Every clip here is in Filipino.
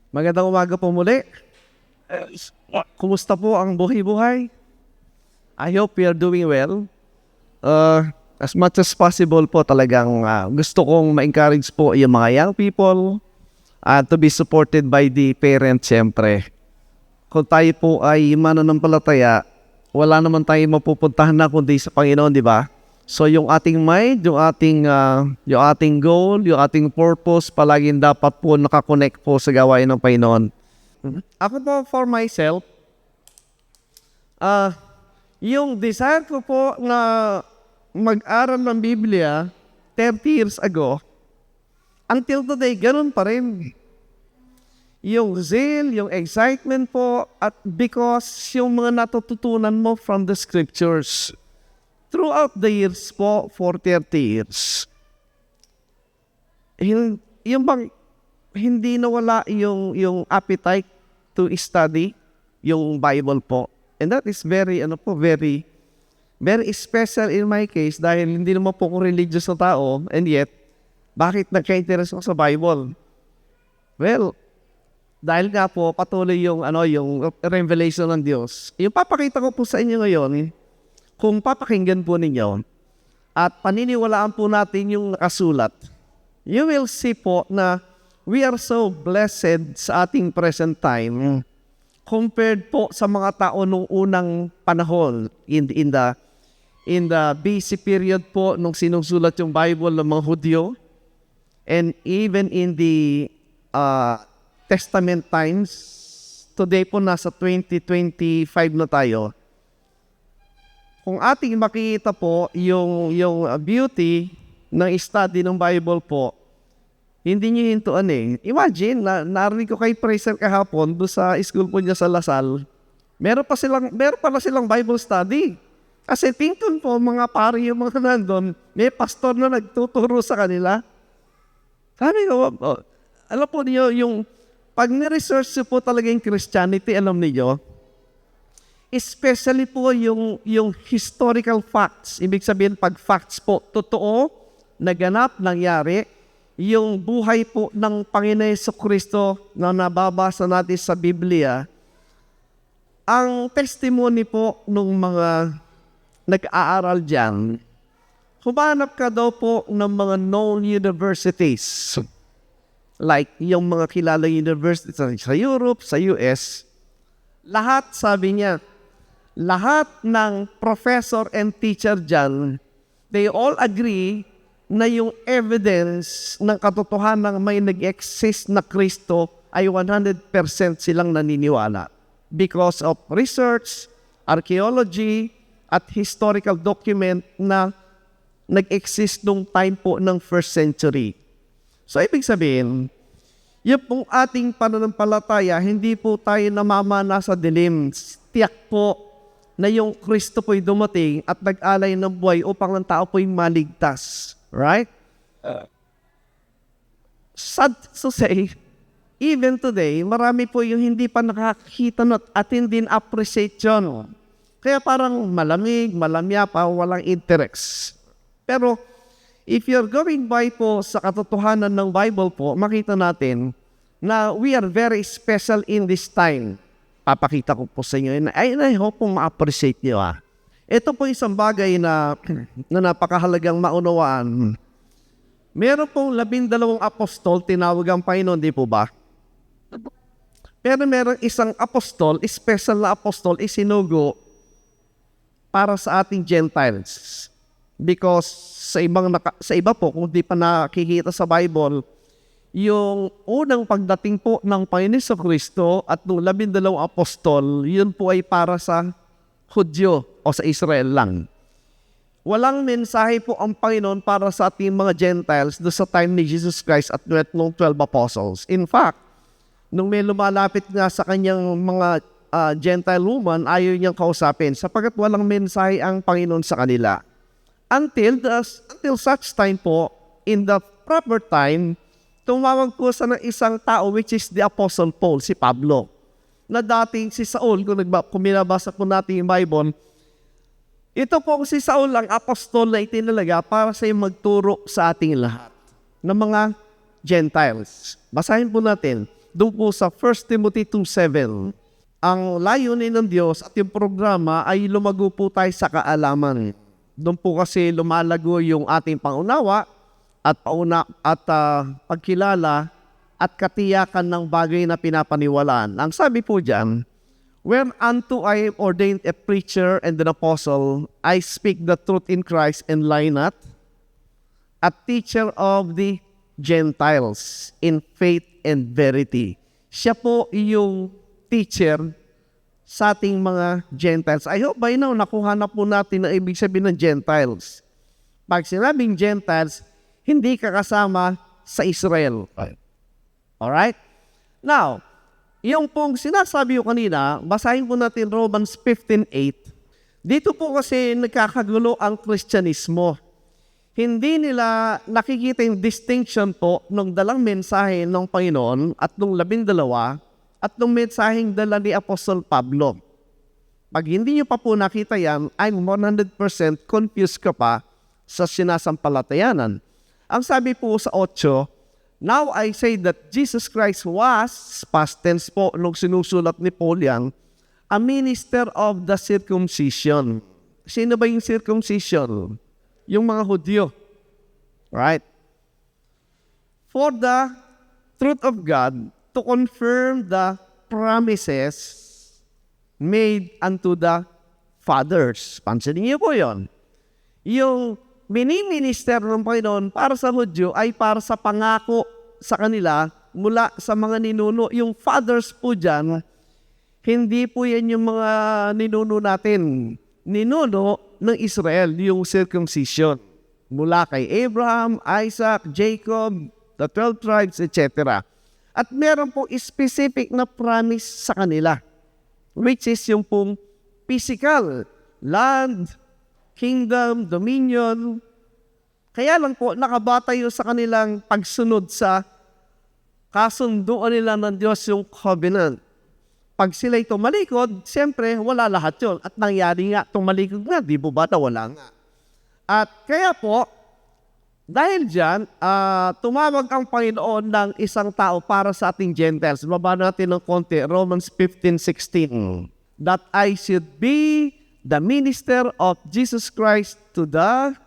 Magandang umaga po muli. Kumusta po ang buhay-buhay? I hope you're doing well. As much as possible po talagang gusto kong ma-encourage po yung mga young people to be supported by the parents siyempre. Kung tayo po ay mananampalataya, wala naman tayong mapupuntahan na kundi sa Panginoon, di ba? So yung ating mind, yung ating goal, yung ating purpose, palaging dapat po nakakonect po sa gawain ng Panginoon. Ako po for myself, yung desire ko po na mag-aral ng Biblia 30 years ago, until today, ganun pa rin. Yung zeal, yung excitement po, at because yung mga natututunan mo from the scriptures. Throughout the years po, for 30 years, yung bang hindi nawala yung appetite to study yung Bible po. And that is very special in my case dahil hindi naman po ako religious na tao, and yet, bakit nagka-interest ako sa Bible? Well, dahil nga po patuloy yung revelation ng Diyos. Yung papakita ko po sa inyo ngayon, kung papakinggan po ninyo at paniniwalaan po natin yung nakasulat, you will see po na we are so blessed sa ating present time compared po sa mga tao nung unang panahon in the BC period po nung sinusulat yung Bible ng mga Hudyo, and even in the Testament times. Today po nasa 2025 na tayo. Kung ating makikita po yung beauty ng study ng Bible po, hindi nyo hintuan eh. Imagine, narinig ko kay Fraser kahapon doon sa school po niya sa Lasal, meron pala silang Bible study. Kasi tington po, mga pari yung mga nandun, may pastor na nagtuturo sa kanila. Sabi ko, alam po niyo, yung pag ni-research po talaga yung Christianity, alam niyo, especially po yung historical facts. Ibig sabihin, pag facts po, totoo, naganap, nangyari, yung buhay po ng Panginoon Jesucristo na nababasa natin sa Biblia, ang testimony po ng mga nag-aaral dyan, humanap ka daw po ng mga known universities. Like yung mga kilalang universities sa Europe, sa US, lahat, sabi niya, lahat ng professor and teacher dyan, they all agree na yung evidence ng katotohanan ng may nag-exist na Kristo ay 100% silang naniniwala because of research, archaeology, at historical document na nag-exist nung time po ng first century. So, ibig sabihin, yung pong ating pananampalataya, hindi po tayo namamana sa dilim. Tiyak po na yung Kristo po'y dumating at nag-alay ng buhay upang ang tao po'y maligtas. Right? Sad to say, even today, marami po yung hindi pa nakakita at hindi appreciate yun. Kaya parang malamig, malamya pa, walang interest. Pero, if you're going by po sa katotohanan ng Bible po, makita natin na we are very special in this time. Papakita ko po sa inyo, and I hope po ma-appreciate nyo. Ito po isang bagay na napakahalagang maunawaan. Meron pong 12 apostol, tinawag ang Panginoon, di po ba? Pero meron isang apostol, special na apostol, isinugo para sa ating Gentiles. Because sa iba po, kung di pa nakikita sa Bible, yung unang pagdating po ng Panginoon sa Kristo at ng 12 apostol, yun po ay para sa Hudyo o sa Israel lang. Walang mensahe po ang Panginoon para sa ating mga Gentiles do sa time ni Jesus Christ at ng 12 apostles. In fact, nung may lumalapit nga sa kanyang mga Gentile woman, ayaw niyang kausapin sapagkat walang mensahe ang Panginoon sa kanila. Until such time po, in the proper time, tumawag po sa isang tao which is the Apostle Paul, si Pablo. Na dating si Saul, kung binabasa po natin yung Bible, ito po si Saul ang apostol na itinalaga para sa magturo sa ating lahat ng mga Gentiles. Basahin po natin. doon po sa 1 Timothy 2:7. Ang layunin ng Diyos at yung programa ay lumago po tayo sa kaalaman. Doon po kasi lumalago yung ating pangunawa at pagkilala at katiyakan ng bagay na pinapaniwalaan. Ang sabi po diyan, whereunto I am ordained a preacher and an apostle, I speak the truth in Christ and lie not, a teacher of the Gentiles in faith and verity. Siya po yung teacher sa ating mga Gentiles. I hope by now nakuha na po natin ang ibig sabihin ng Gentiles. Pag sinabing Gentiles, hindi kakasama sa Israel. Alright? Now, yung pong sinasabi ko kanina, basahin po natin Romans 15:8. Dito po kasi nagkakagulo ang Kristyanismo. Hindi nila nakikita yung distinction po ng dalang mensahe ng Panginoon at ng 12 at ng mensaheng dala ni Apostol Pablo. Pag hindi nyo pa po nakita yan, I'm 100% confused ka pa sa sinasampalatayanan. Ang sabi po sa 8, now I say that Jesus Christ was, past tense po nung sinusulat ni Paul yan, a minister of the circumcision. Sino ba yung circumcision? Yung mga Hudyo. Right? For the truth of God, to confirm the promises made unto the fathers. Pansinin niyo po yun. Yung mini-minister ng Panginoon para sa Hudyo ay para sa pangako sa kanila mula sa mga ninuno. Yung fathers po dyan, hindi po yan yung mga ninuno natin. Ninuno ng Israel, yung circumcision. Mula kay Abraham, Isaac, Jacob, the 12 tribes, etc. At meron po specific na promise sa kanila, which is yung pong physical, land, kingdom, dominion. Kaya lang po, nakabata yun sa kanilang pagsunod sa kasunduan nila ng Diyos yung covenant. Pag sila'y tumalikod, siyempre, wala lahat yun. At nangyari nga, tumalikod nga, di po ba na wala nga. At kaya po, dahil dyan, tumawag ang Panginoon ng isang tao para sa ating Gentiles. Baba natin ng konti, Romans 15:16. That I should be the minister of Jesus Christ to the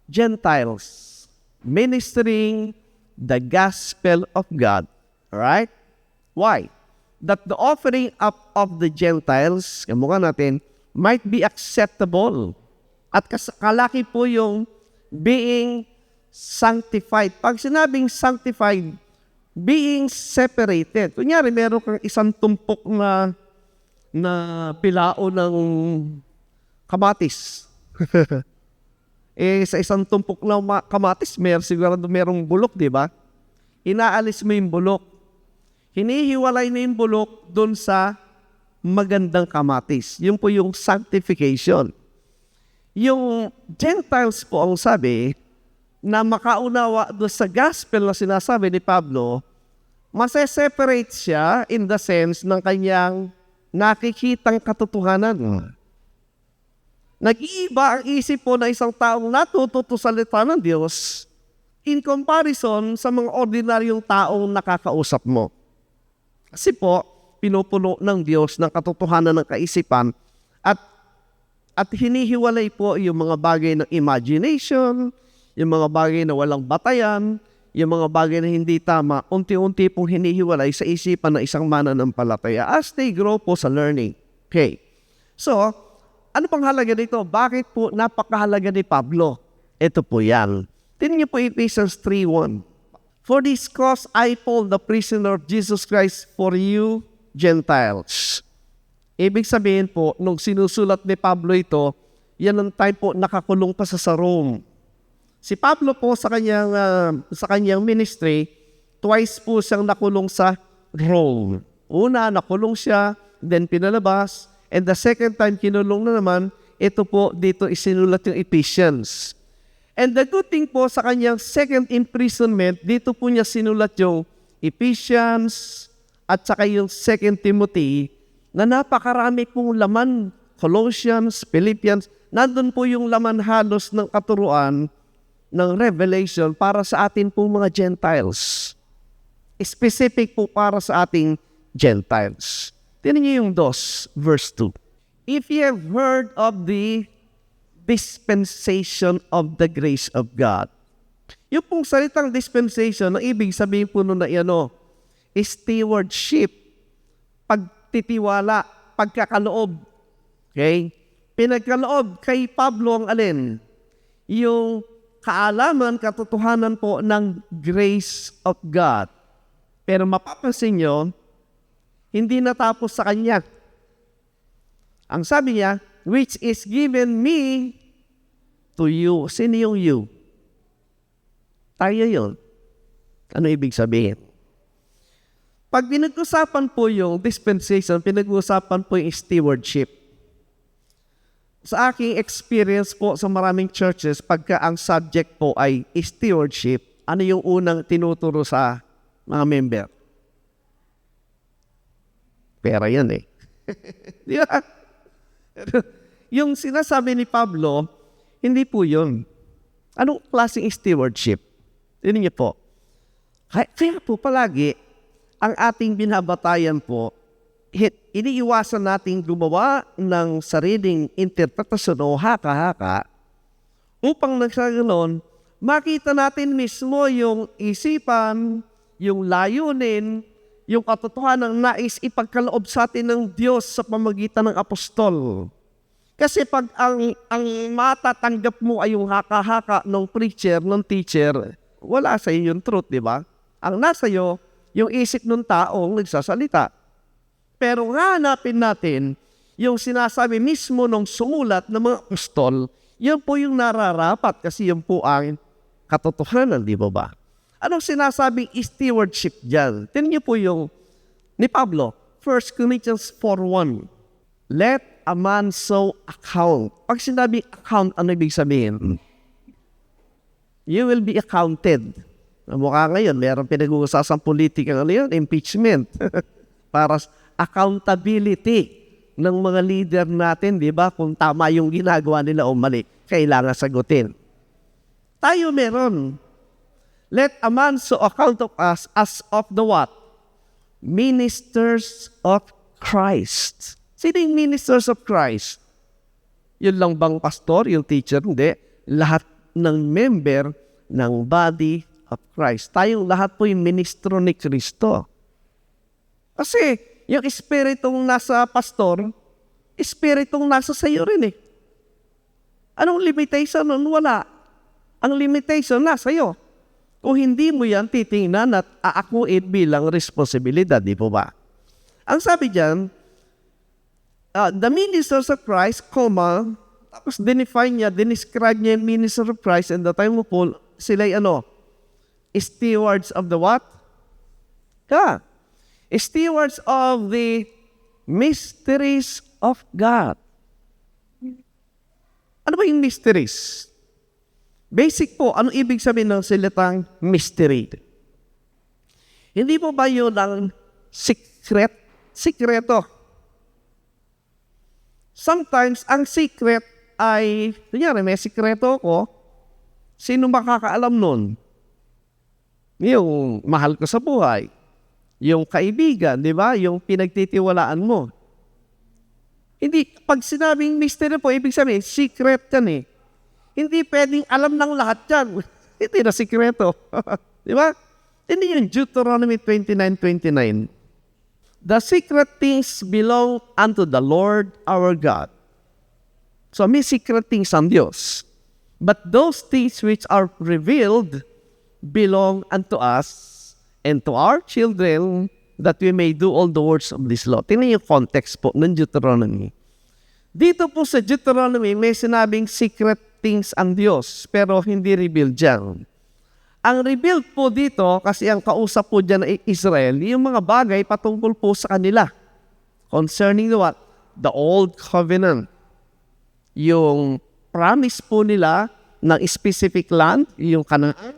Gentiles, ministering the gospel of God. Alright? Why? That the offering up of the Gentiles, kamukha natin, might be acceptable. At kalaki po yung being sanctified. Pag sinabing sanctified, being separated. Kunyari, meron kang isang tumpok na pilao ng kamatis. Sa isang tumpok na kamatis, sigurado merong bulok, di ba? Inaalis mo yung bulok. Hinihiwalay na yung bulok doon sa magandang kamatis. Yun po yung sanctification. Yung Gentiles po ang sabi na makaunawa doon sa gospel na sinasabi ni Pablo, maseseparate siya in the sense ng kanyang nakikitang katotohanan. Nag-iiba ang isip po na isang taong natututo sa salita ng Diyos in comparison sa mga ordinaryong taong nakakausap mo. Kasi po, pinupuno ng Diyos ng katotohanan ng kaisipan at hinihiwalay po yung mga bagay ng imagination, yung mga bagay na walang batayan, yung mga bagay na hindi tama, unti-unti pong hinihiwalay sa isipan ng isang mananampalataya as they grow po sa learning. Okay. So, ano pang halaga nito? Bakit po napakahalaga ni Pablo? Ito po yan. Tingnan niyo po Ephesians 3:1. For this cause I, Paul, the prisoner of Jesus Christ, for you, Gentiles. Ibig sabihin po, nung sinusulat ni Pablo ito, yan ang time po nakakulong pa sa Rome. Si Pablo po sa kanyang ministry, twice po siyang nakulong sa Rome. Una, nakulong siya, then pinalabas, and the second time kinulong na naman, ito po dito isinulat yung Ephesians. And the good thing po sa kanyang second imprisonment, dito po niya sinulat yung Ephesians at saka yung 2 Timothy na napakarami pong laman, Colossians, Philippians, nandun po yung laman halos ng katuruan ng Revelation para sa atin pong mga Gentiles. specific po para sa ating Gentiles. Tingnan niyo yung 2, verse 2. If ye have heard of the dispensation of the grace of God. Yung pong salitang dispensation, ang ibig sabihin po nun na stewardship, pagtitiwala, pagkakaloob. Okay? Pinagkaloob kay Pablo ang alin? Yung kaalaman, katotohanan po ng grace of God. Pero mapapansin nyo, hindi natapos sa kanya. Ang sabi niya, which is given me to you. Sino yung you? Tayo yun. Ano ibig sabihin? Pag pinag-usapan po yung dispensation, pinag-usapan po yung stewardship. Sa aking experience po sa maraming churches, pagka ang subject po ay stewardship, ano yung unang tinuturo sa mga member? Pera yan eh. Di ba? Yung sinasabi ni Pablo, hindi po yun. Anong klaseng stewardship? Tingnan niyo po. Kaya po palagi, ang ating binabatayan po, iniiwasan nating gumawa ng sariling interpretasyon o haka-haka upang nagsaganon, makita natin mismo yung isipan, yung layunin, yung katotohanan ng nais ipagkaloob sa atin ng Diyos sa pamagitan ng apostol. Kasi pag ang matatanggap mo ay yung haka-haka ng preacher, ng teacher, wala sa iyo yung truth, di ba? Ang nasa iyo, yung isip ng taong nagsasalita. Pero hanapin natin yung sinasabi mismo ng sumulat ng mga apostol, yun po yung nararapat kasi yun po ang katotohanan, di ba ba? Anong sinasabing stewardship dyan? Tingnan niyo po yung ni Pablo, 1 Corinthians 4:1. Let a man so account. Pag sinabi account, ano ibig sabihin? You will be accounted. Mukha ngayon, meron pinag-uusasang politika ngayon, impeachment. Para accountability ng mga leader natin, di ba? Kung tama yung ginagawa nila o mali, kailangan sagutin. Tayo meron. Let a man so account of us as of the what? Ministers of Christ. Sino yung ministers of Christ? Yun lang bang pastor, yung teacher? Hindi. Lahat ng member ng body of Christ. Tayong lahat po yung ministro ni Kristo. Kasi yung espiritong nasa pastor, espiritong nasa sayo rin eh. Anong limitation nun? Wala. Ang limitation nasa iyo. Kung hindi mo yan titingnan at aakuin bilang responsibilidad, di po ba? Ang sabi dyan, the ministers of Christ, tapos dinescribe niya yung minister of Christ, and the time of Paul, sila'y stewards of the what? Stewards of the mysteries of God. Ano ba yung mysteries? Basic po, ano ibig sabihin ng salitang mystery? Hindi po ba yun ang sikreto? Sometimes, ang secret ay, kunyari, may sikreto ko, sino makakaalam nun? Yung mahal ko sa buhay, yung kaibigan, di ba? Yung pinagtitiwalaan mo. Hindi, pag sinabing mystery po, ibig sabihin, secret yan eh. Hindi pwedeng alam ng lahat yan. Hindi na sikreto. Di ba? Hindi yung Deuteronomy 29:29. The secret things belong unto the Lord our God. So may secret things ang Diyos. But those things which are revealed belong unto us and to our children, that we may do all the words of this law. Tingnan yung context po ng Deuteronomy. Dito po sa Deuteronomy, may sinabing secret things ang Diyos, pero hindi revealed dyan. Ang revealed po dito, kasi ang kausap po dyan ay Israel, yung mga bagay patungkol po sa kanila. Concerning the what? The Old Covenant. Yung promise po nila ng specific land, yung Canaan,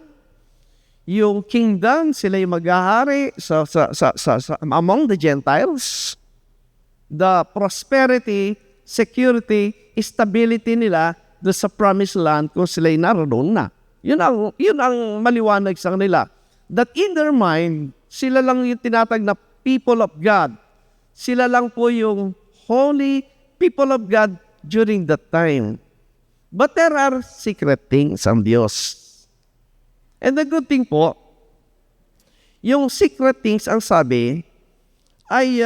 yung kingdom, sila yung maghahari among the Gentiles, the prosperity, security, stability nila doon sa promised land kung sila'y naroon na. Yun ang maliwanag sa kanila. That in their mind, Sila lang yung tinatag na people of God. Sila lang po yung holy people of God during that time. But there are secret things ang Diyos. And the good thing po, yung secret things, ang sabi, ay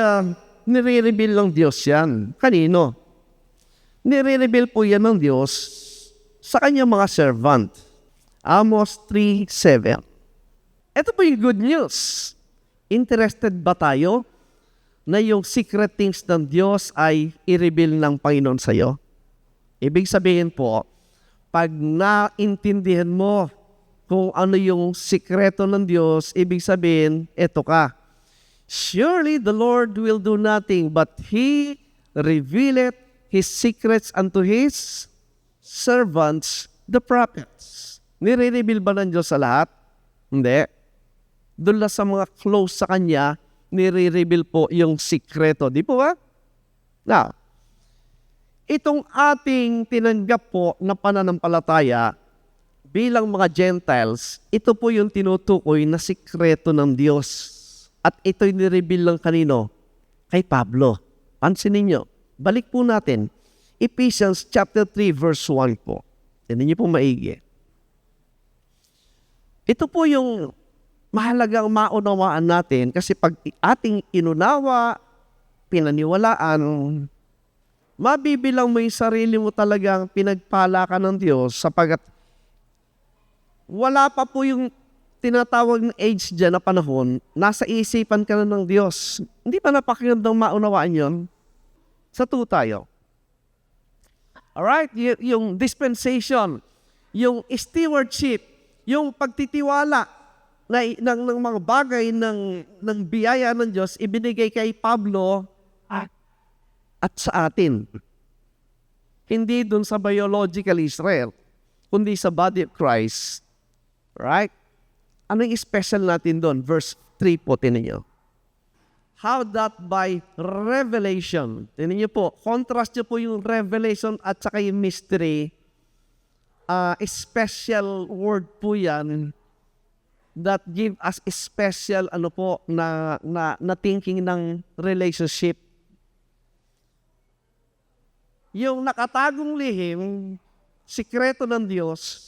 nire-reveal ng Diyos yan. Kanino? Nire-reveal po yan ng Diyos sa kanyang mga servant. Amos 3:7. Ito po yung good news. Interested ba tayo na yung secret things ng Diyos ay i-reveal ng Panginoon sa iyo? Ibig sabihin po, pag naintindihan mo kung ano yung sikreto ng Diyos, ibig sabihin, eto ka. Surely the Lord will do nothing but He revealeth His secrets unto His servants, the prophets. Nire-reveal ba ng Diyos sa lahat? Hindi. Doon lang sa mga close sa Kanya, nire-reveal po yung sikreto. Di po ba? Now, itong ating tinanggap po na pananampalataya bilang mga Gentiles, ito po yung tinutukoy na sikreto ng Diyos. At ito'y nireveal lang kanino? Kay Pablo. Pansinin nyo. Balik po natin. Ephesians chapter 3 verse 1 po. Tignan niyo po maigi. Ito po yung mahalagang maunawaan natin kasi pag ating inunawa, pinaniwalaan, mabibilang mo yung sarili mo talagang pinagpala ka ng Diyos sapagat wala pa po yung tinatawag ng age dyan na panahon, nasa isipan ka na ng Diyos. Hindi pa napakagandang maunawaan yon? Sa tayo. Alright? Yung dispensation, yung stewardship, yung pagtitiwala ng mga bagay ng biyaya ng Diyos, ibinigay kay Pablo at sa atin. Hindi dun sa biological Israel, kundi sa body of Christ. Right? Ano yung special natin doon? Verse 3 po, tinan nyo. How that by revelation. Tinan nyo po, contrast nyo po yung revelation at saka yung mystery. Special word po yan that give us a special na thinking ng relationship. Yung nakatagong lihim, sikreto ng Diyos,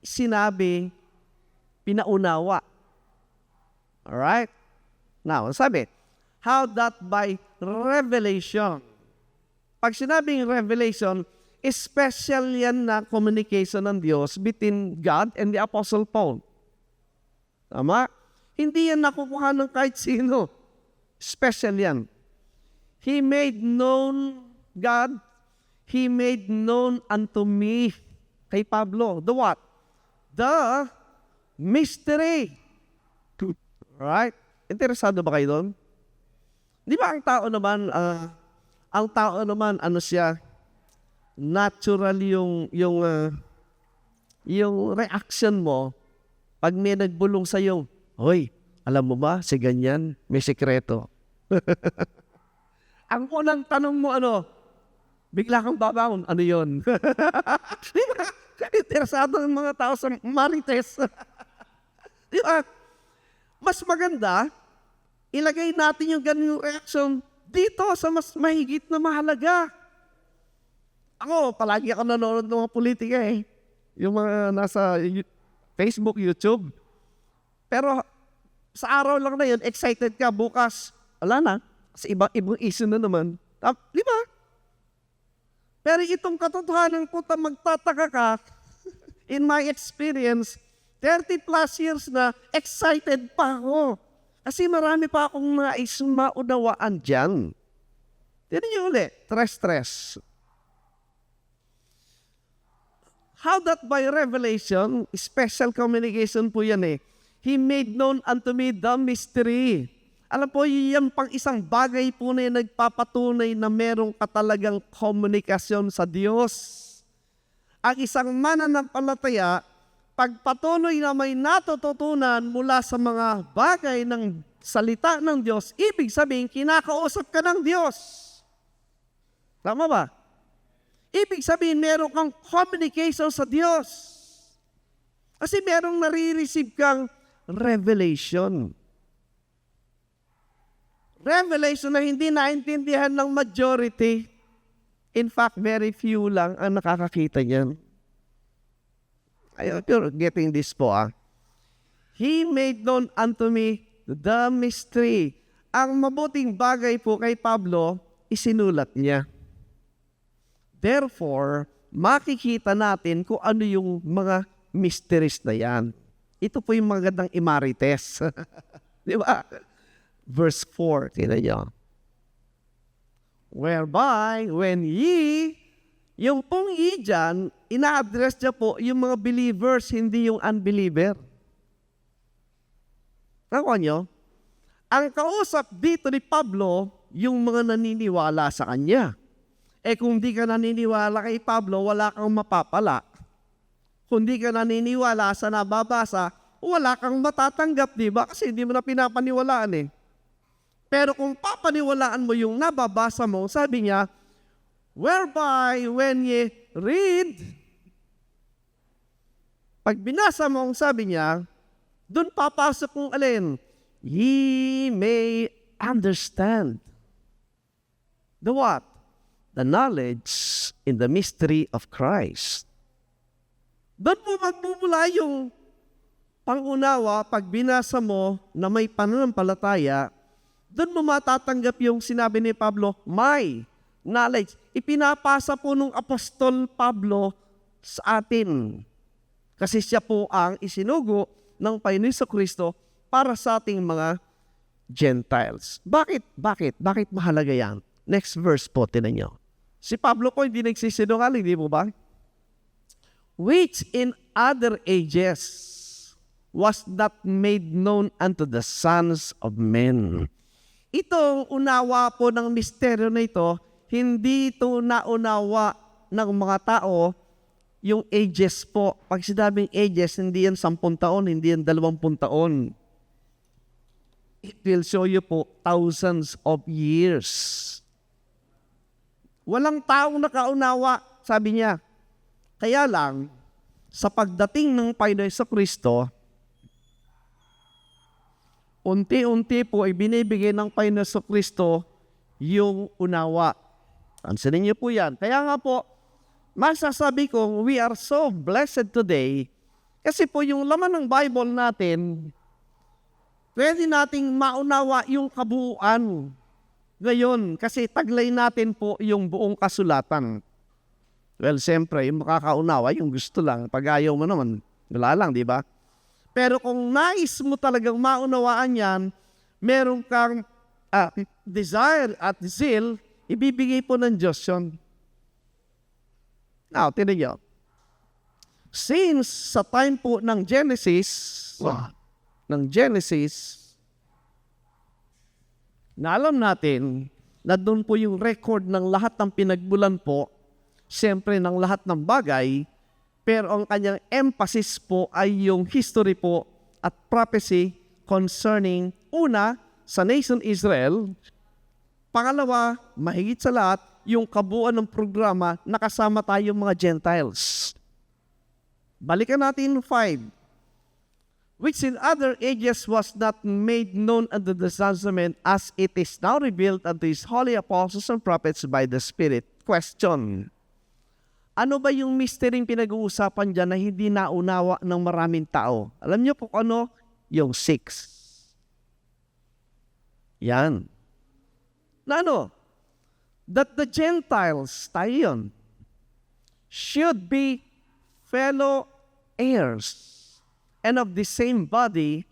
sinabi, pinaunawa. Alright? Now, sabi, how that by revelation. Pag sinabing revelation, special yan na communication ng Diyos between God and the Apostle Paul. Tama? Hindi yan nakukuha ng kahit sino. Special yan. He made known God. He made known unto me. Kay Pablo. The what? The mystery. Right? Interesado ba kayo doon? Di ba ang tao naman, ano siya, natural yung reaction mo pag may nagbulong sa iyo, hoy, alam mo ba, si ganyan, may sekreto. Ang unang tanong mo, bigla kang babangon, ano yun? Di ba? Interesado ng mga tao sa marites. Di ba? Mas maganda, ilagay natin yung ganyung reaction dito sa mas mahigit na mahalaga. Ako, palagi ako nanonood ng mga politika yung mga nasa Facebook, YouTube. Pero sa araw lang na yun, excited ka, bukas, wala na, sa ibang issue na naman. Di ba? Pero itong katotohanan ko, magtataka ka, in my experience, 30 plus years na, excited pa ako. Kasi marami pa akong nais maunawaan dyan. Tinan niyo ulit, stress. How that by revelation, special communication po yan He made known unto me the mystery. Alam po, yan pang isang bagay po na nagpapatunay na merong katalagang komunikasyon sa Diyos. Ang isang mananampalataya, pagpatuloy na may natututunan mula sa mga bagay ng salita ng Diyos, ibig sabihin, kinakausap ka ng Diyos. Tama ba? Ibig sabihin, meron kang communication sa Diyos. Kasi merong nare-receive kang revelation. Revelation na hindi naintindihan ng majority. In fact, very few lang ang nakakakita niyan. You're getting this po, He made known unto me the mystery. Ang mabuting bagay po kay Pablo, isinulat niya. Therefore, makikita natin kung ano yung mga mysteries na yan. Ito po yung magandang imarites. Di ba? Verse 4, tingnan niyo. Whereby, when ye, yung pong ye dyan, ina-address niya po yung mga believers, hindi yung unbeliever. Nakuha niyo? Ang kausap dito ni Pablo, yung mga naniniwala sa kanya. Kung di ka naniniwala kay Pablo, wala kang mapapala. Kung di ka naniniwala sa nababasa, wala kang matatanggap, di ba? Kasi hindi mo na pinapaniwalaan Pero kung papaniwalaan mo yung nababasa mo, sabi niya, whereby when ye read, pag binasa mo, sabi niya, doon papasok kung alin, ye may understand. The what? The knowledge in the mystery of Christ. Doon mo magmumula yung pangunawa pag binasa mo na may pananampalataya, doon mo matatanggap yung sinabi ni Pablo, my knowledge. Ipinapasa po nung Apostol Pablo sa atin. Kasi siya po ang isinugo ng Panginoon Kristo para sa ating mga Gentiles. Bakit mahalaga yan? Next verse po, tinan nyo. Si Pablo po hindi nagsisinungaling, di po ba? Which in other ages was not made known unto the sons of men. Itong unawa po ng misteryo na ito, hindi ito naunawa ng mga tao yung ages po. Pag sinabing ages, hindi yan 10 taon, hindi yan 20 taon. It will show you po thousands of years. Walang taong nakaunawa, sabi niya. Kaya lang, sa pagdating ng Panginoon Kristo, unti-unti po ay binibigay ng Panginoon Kristo yung unawa. Pansinin niyo po yan. Kaya nga po, masasabi kong we are so blessed today kasi po yung laman ng Bible natin, pwede nating maunawa yung kabuuan ngayon kasi taglay natin po yung buong kasulatan. Well, siyempre, yung makakaunawa, yung gusto lang. Pag ayaw mo naman, wala lang, di ba? Pero kung nais mo talagang maunawaan yan, meron kang desire at zeal, ibibigay po ng Diyos yun. Now, tinan nyo. Since sa time po ng Genesis, na alam natin na doon po yung record ng lahat ng pinagmulan po, siyempre ng lahat ng bagay, pero ang kanyang emphasis po ay yung history po at prophecy concerning, una, sa nation Israel, pangalawa, mahigit sa lahat, yung kabuuan ng programa na kasama tayong mga Gentiles. Balikan natin 5. Which in other ages was not made known unto the sons of men, as it is now revealed unto his holy apostles and prophets by the Spirit. Question. Ano ba yung mystery pinag-uusapan dyan na hindi naunawa ng maraming tao? Alam niyo po ano? Yung 6. Yan. Na ano? That the Gentiles, tayo yun, should be fellow heirs and of the same body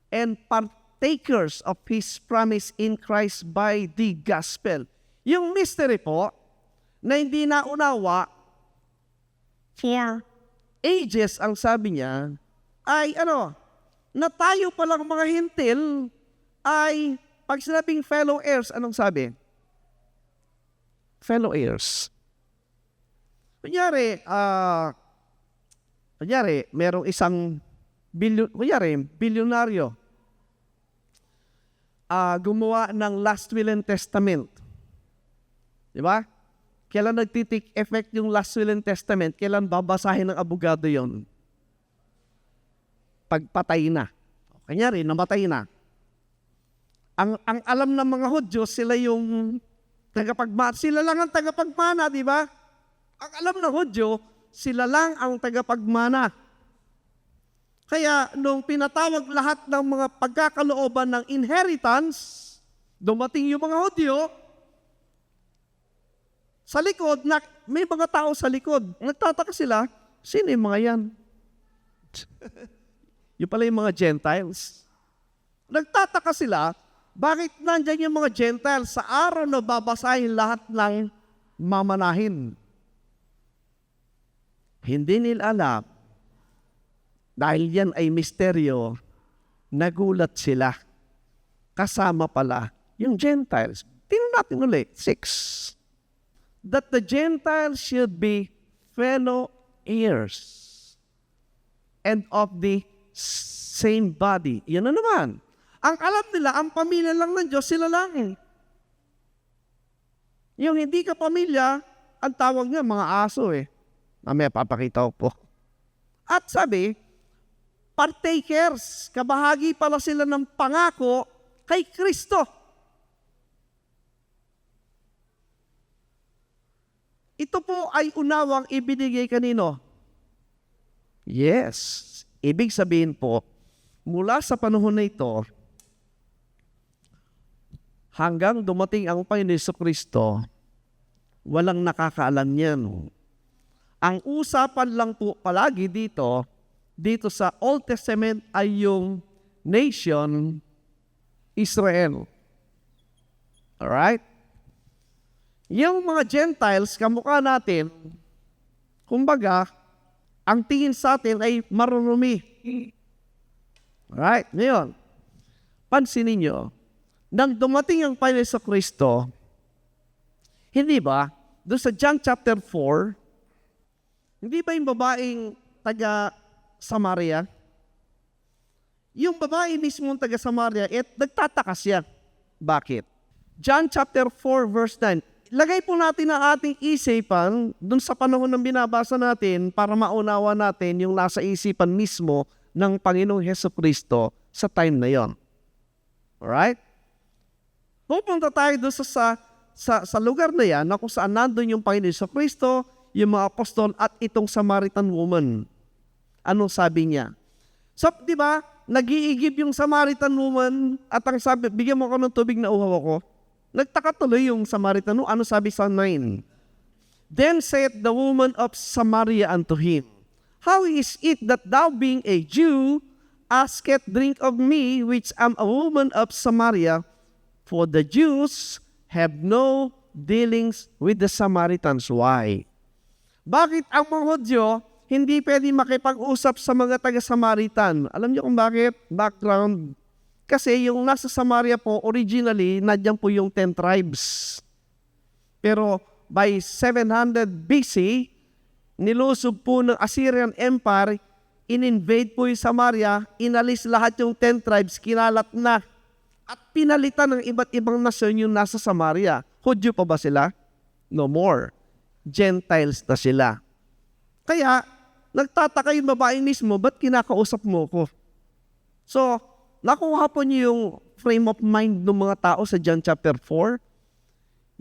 and partakers of His promise in Christ by the gospel. Yung mystery po, na hindi naunawa, for ages, ang sabi niya, ay na tayo palang mga hintil, ay, pag sinabing fellow heirs, anong sabi? Fellow heirs. Kunyari, merong isang bilyonaryo, gumawa ng last will and testament. Di ba? Kailan nagtitake effect yung last will and testament? Kailan babasahin ng abogado yon? Pagpatay na. Kanyari, namatay na. Ang alam ng mga Hudyo, sila yung tagapagmana. Sila lang ang tagapagmana, di ba? Ang alam ng Hudyo, sila lang ang tagapagmana. Kaya nung pinatawag lahat ng mga pagkakalooban ng inheritance, dumating yung mga Hudyo, sa likod, may mga tao sa likod. Nagtataka sila, sino yung mga yan? Yung pala yung mga Gentiles. Nagtataka sila, bakit nandyan yung mga Gentiles sa araw na babasahin lahat ng mamanahin? Hindi nila alam, dahil yan ay misteryo, nagulat sila. Kasama pala yung Gentiles. Tingnan natin ulit, 6. That the Gentiles should be fellow heirs and of the same body. Yan na naman. Ang alam nila, ang pamilya lang ng Diyos, sila lang. Yung hindi ka pamilya, ang tawag nga mga aso Mamaya papakita ko po. At sabi, partakers, kabahagi pala sila ng pangako kay Kristo. Ito po ay unawang ibinigay kanino? Yes. Ibig sabihin po, mula sa panahon na ito, hanggang dumating ang Panginoon Jesucristo, walang nakakaalam niyan. Ang usapan lang po palagi dito sa Old Testament ay yung nation Israel. Alright? Yung mga Gentiles, kamukha natin, kumbaga, ang tingin sa atin ay marurumi. Alright? Ngayon, pansinin nyo, nang dumating ang Panginoon Jesucristo, hindi ba, doon sa John chapter 4, hindi ba yung babaeng taga Samaria? Yung babae mismo taga Samaria, nagtataka siya. Bakit? John chapter 4 verse 9. Lagay po natin ang ating isipan dun sa panahon ng binabasa natin para maunawa natin yung nasa isipan mismo ng Panginoong Jesucristo sa time na yon. Alright? Pupunta tayo doon sa lugar na yan na kung saan nandun yung Panginoong Jesucristo, yung mga apostol at itong Samaritan woman. Anong sabi niya? So, di ba, nag-iigib yung Samaritan woman at ang sabi, bigyan mo ako ng tubig na uhaw ako. Nagtaka tuloy yung Samaritan woman. Ano sabi sa 9? Then said the woman of Samaria unto him, How is it that thou being a Jew, askest drink of me, which am a woman of Samaria? For the Jews have no dealings with the Samaritans. Why? Bakit ang mga Hudyo hindi pwede makipag-usap sa mga taga-Samaritan? Alam niyo kung bakit? Background. Kasi yung nasa Samaria po, originally, nandiyan po yung 10 tribes. Pero by 700 BC, nilusob po ng Assyrian Empire, in-invade po yung Samaria, inalis lahat yung 10 tribes, kinalat na. At pinalitan ng iba't ibang nasyon yung nasa Samaria. Hudyo pa ba sila? No more. Gentiles na sila. Kaya, nagtataka yung babae mismo, ba't kinakausap mo ko? So, nakuha po niyo yung frame of mind ng mga tao sa John chapter 4.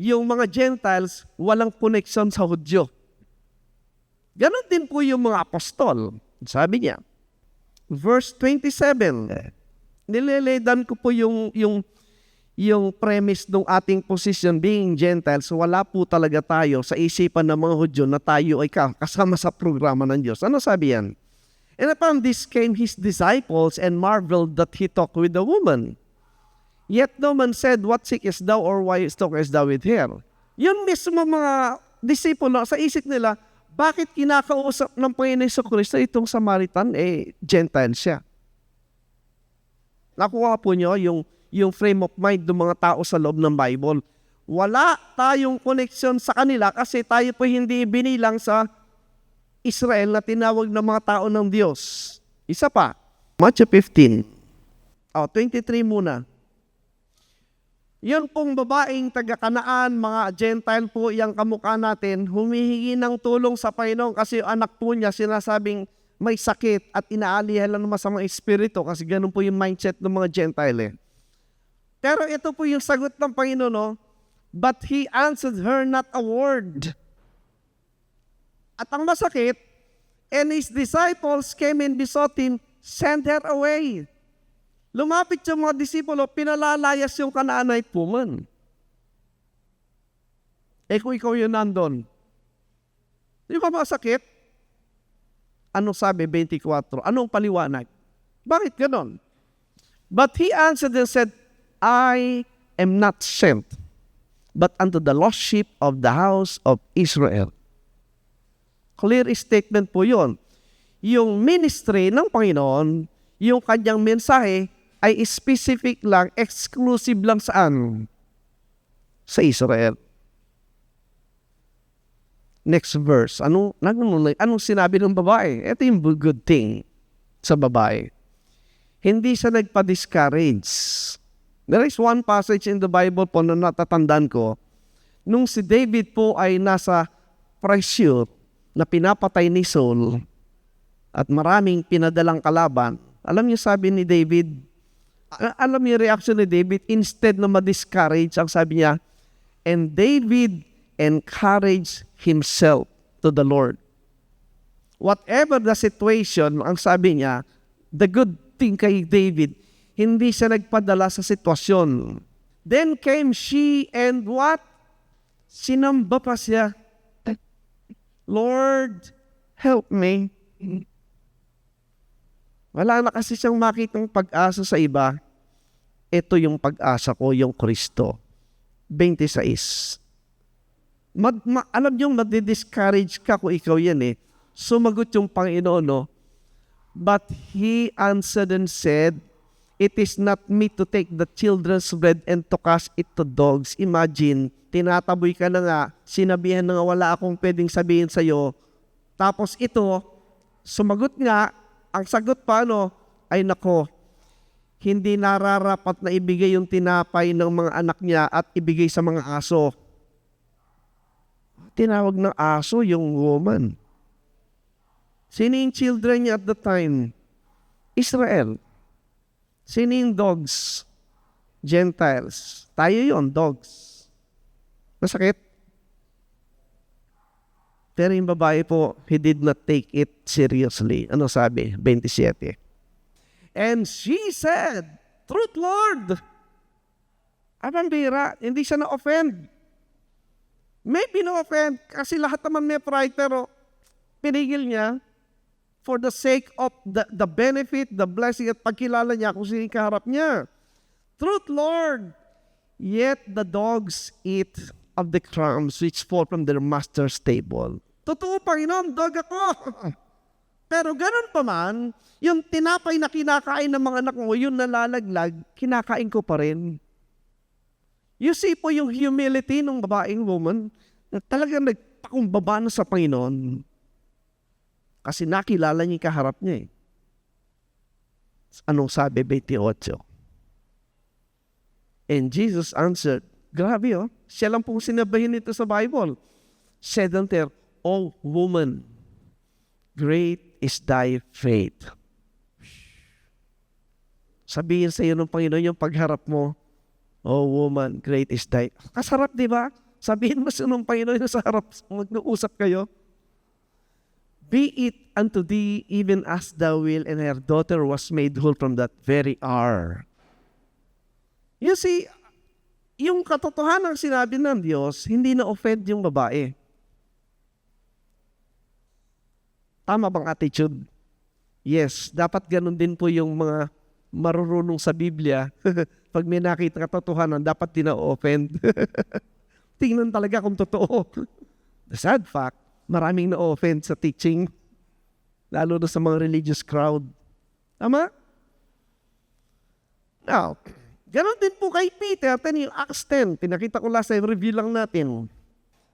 Yung mga Gentiles, walang connection sa Hudyo. Ganon din po yung mga apostol. Sabi niya, verse 27, nileledan ko po yung premise ng ating position being Gentiles, wala po talaga tayo sa isipan ng mga Hudyo na tayo ay kasama sa programa ng Diyos. Ano sabi yan? And upon this came his disciples and marveled that he talked with the woman. Yet no man said, What seekest thou or why talkest thou with her? Yun mismo mga disipulo sa isip nila, bakit kinakausap ng Panginoon Jesucristo itong Samaritan? Gentile siya. Nakuha po nyo yung frame of mind ng mga tao sa loob ng Bible. Wala tayong connection sa kanila kasi tayo po hindi binilang sa Israel na tinawag ng mga tao ng Diyos. Isa pa, Matthew 15. 23 muna. Yun pong babaeng taga-Kanaan, mga Gentile po, yung kamukha natin, humihingi ng tulong sa Panginoon kasi yung anak po niya sinasabing may sakit at inaalihan lang ng masamang espiritu kasi ganun po yung mindset ng mga Gentile. Pero ito po yung sagot ng Panginoon, no? But he answered her not a word. At ang masakit, and his disciples came and besought him, send her away. Lumapit yung mga disipulo, pinalalayas yung Canaanite woman. Kung ikaw yun nandun, di ba masakit? Anong sabi, 24? Anong paliwanag? Bakit ganon? But he answered and said, I am not sent, but unto the lost sheep of the house of Israel. Clear statement po yun. Yung ministry ng Panginoon, yung kanyang mensahe, ay specific lang, exclusive lang saan? Sa Israel. Next verse. Anong sinabi ng babae? Ito yung good thing sa babae. Hindi siya nagpa-discourage. There is one passage in the Bible po na natatandaan ko. Nung si David po ay nasa pressure na pinapatay ni Saul at maraming pinadalang kalaban, alam niyo sabi ni David, alam niyo reaction ni David, instead na ma-discourage, ang sabi niya, and David encourage himself to the Lord. Whatever the situation, ang sabi niya, the good thing kay David, hindi siya nagpadala sa sitwasyon. Then came she and what? Sinamba pa siya. Lord, help me. Wala na kasi siyang makitang pag-asa sa iba. Ito yung pag-asa ko, yung Kristo. 26. Alam niyo, madi-discourage ka kung ikaw yan eh. Sumagot yung Panginoon, no? But he answered and said, it is not meet to take the children's bread and to cast it to dogs. Imagine, tinataboy ka na nga, sinabihan na nga wala akong pwedeng sabihin sa'yo. Tapos ito, sumagot nga, ang sagot pa ay nako, hindi nararapat na ibigay yung tinapay ng mga anak niya at ibigay sa mga aso. Tinawag ng aso yung woman. Sino yung children niya at the time? Israel. Sino yung dogs? Gentiles. Tayo yon, dogs. Masakit. Pero yung babae po, he did not take it seriously. Ano sabi? 27. And she said, truth, Lord. Abang bira, hindi siya na-offend. Maybe no-offend kasi lahat naman may pride, pero pinigil niya for the sake of the benefit, the blessing at pagkilala niya kung sino yung kaharap niya. Truth, Lord. Yet the dogs eat of the crumbs which fall from their master's table. Totoo, Panginoon, dog ako. Pero ganun pa man, yung tinapay na kinakain ng mga anak mo, yung nalalaglag, kinakain ko pa rin. You see po yung humility ng babaeng woman na talagang nagpakumbaba na sa Panginoon. Kasi nakilala niya yung kaharap niya eh. Anong sabi? 28. And Jesus answered, grabe siya lang pong sinabahin ito sa Bible. Said unto her, O woman, great is thy faith. Sabihin sa iyo ng Panginoon yung pagharap mo, O woman, great is thy... Kasarap, di ba? Sabihin mo sa nung Panginoon sa harap, mag-uusap kayo. Be it unto thee even as thou will, and her daughter was made whole from that very hour. You see, yung katotohanan sinabi ng Diyos, hindi na-offend yung babae. Tama bang attitude? Yes, dapat ganun din po yung mga marurunong sa Biblia. Pag may nakita katotohanan, dapat di na-offend. Tingnan talaga kung totoo. The sad fact, maraming na-offend sa teaching, lalo na sa mga religious crowd. Tama? Now, ganon din po kay Peter. Yung Acts 10, pinakita ko last time, review lang natin.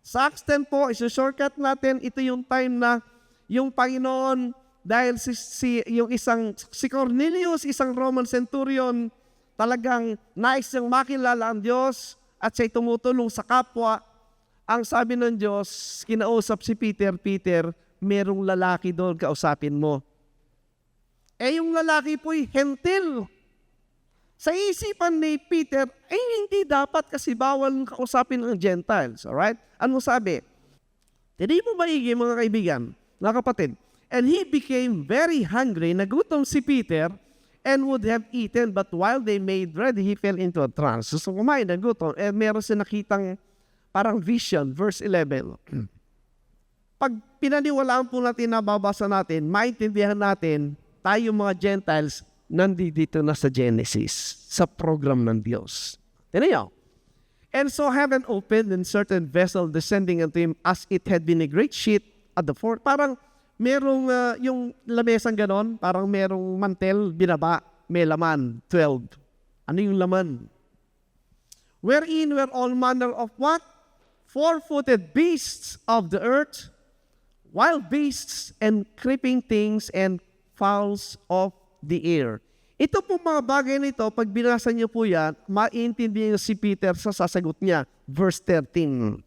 Sa Acts 10 po, iso-shortcut natin, ito yung time na yung Panginoon, dahil si Cornelius, isang Roman centurion, talagang nais niyang makilala ang Diyos at siya'y tumutulong sa kapwa. Ang sabi ng Diyos, kinausap si Peter, Peter, merong lalaki doon, kausapin mo. Yung lalaki po'y hentil. Sa isipan ni Peter, hindi dapat kasi bawal kausapin ng Gentiles. Alright? Ano sabi? Hindi mo maigi, mga kaibigan, mga kapatid. And he became very hungry, nagutom si Peter, and would have eaten, but while they made ready, he fell into a trance. So kumain, nagutom, meron siya nakitang parang vision, verse 11. Pag pinaniwalaan po natin, nababasa natin, maintindihan natin, tayo mga Gentiles, nandito na sa Genesis, sa program ng Diyos. Tignan niyo. And so heaven opened and certain vessel descending unto him as it had been a great sheet at the fourth. Parang merong yung lamesang ganon, parang merong mantel, binaba, may laman, 12. Ano yung laman? Wherein were all manner of what? Four-footed beasts of the earth, wild beasts and creeping things and fowls of the air. Ito po mga bagay nito, pag binasa niyo po yan, maintindihan niyo si Peter sa sasagot niya. Verse 13.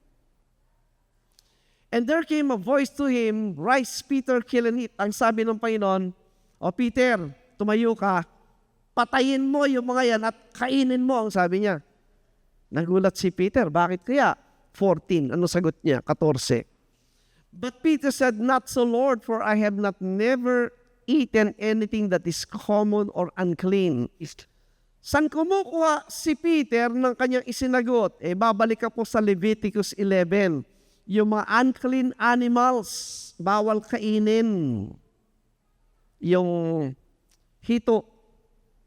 And there came a voice to him, Rise, Peter, kill and eat. Ang sabi ng Panginoon, O Peter, tumayo ka, patayin mo yung mga yan at kainin mo, ang sabi niya. Nagulat si Peter, bakit kaya? 14, ano sagot niya? 14. But Peter said, Not so, Lord, for I have never eaten anything that is common or unclean. San kumukuha si Peter ng kanyang isinagot? Babalik ka po sa Leviticus 11. Yung mga unclean animals, bawal kainin. Yung hito.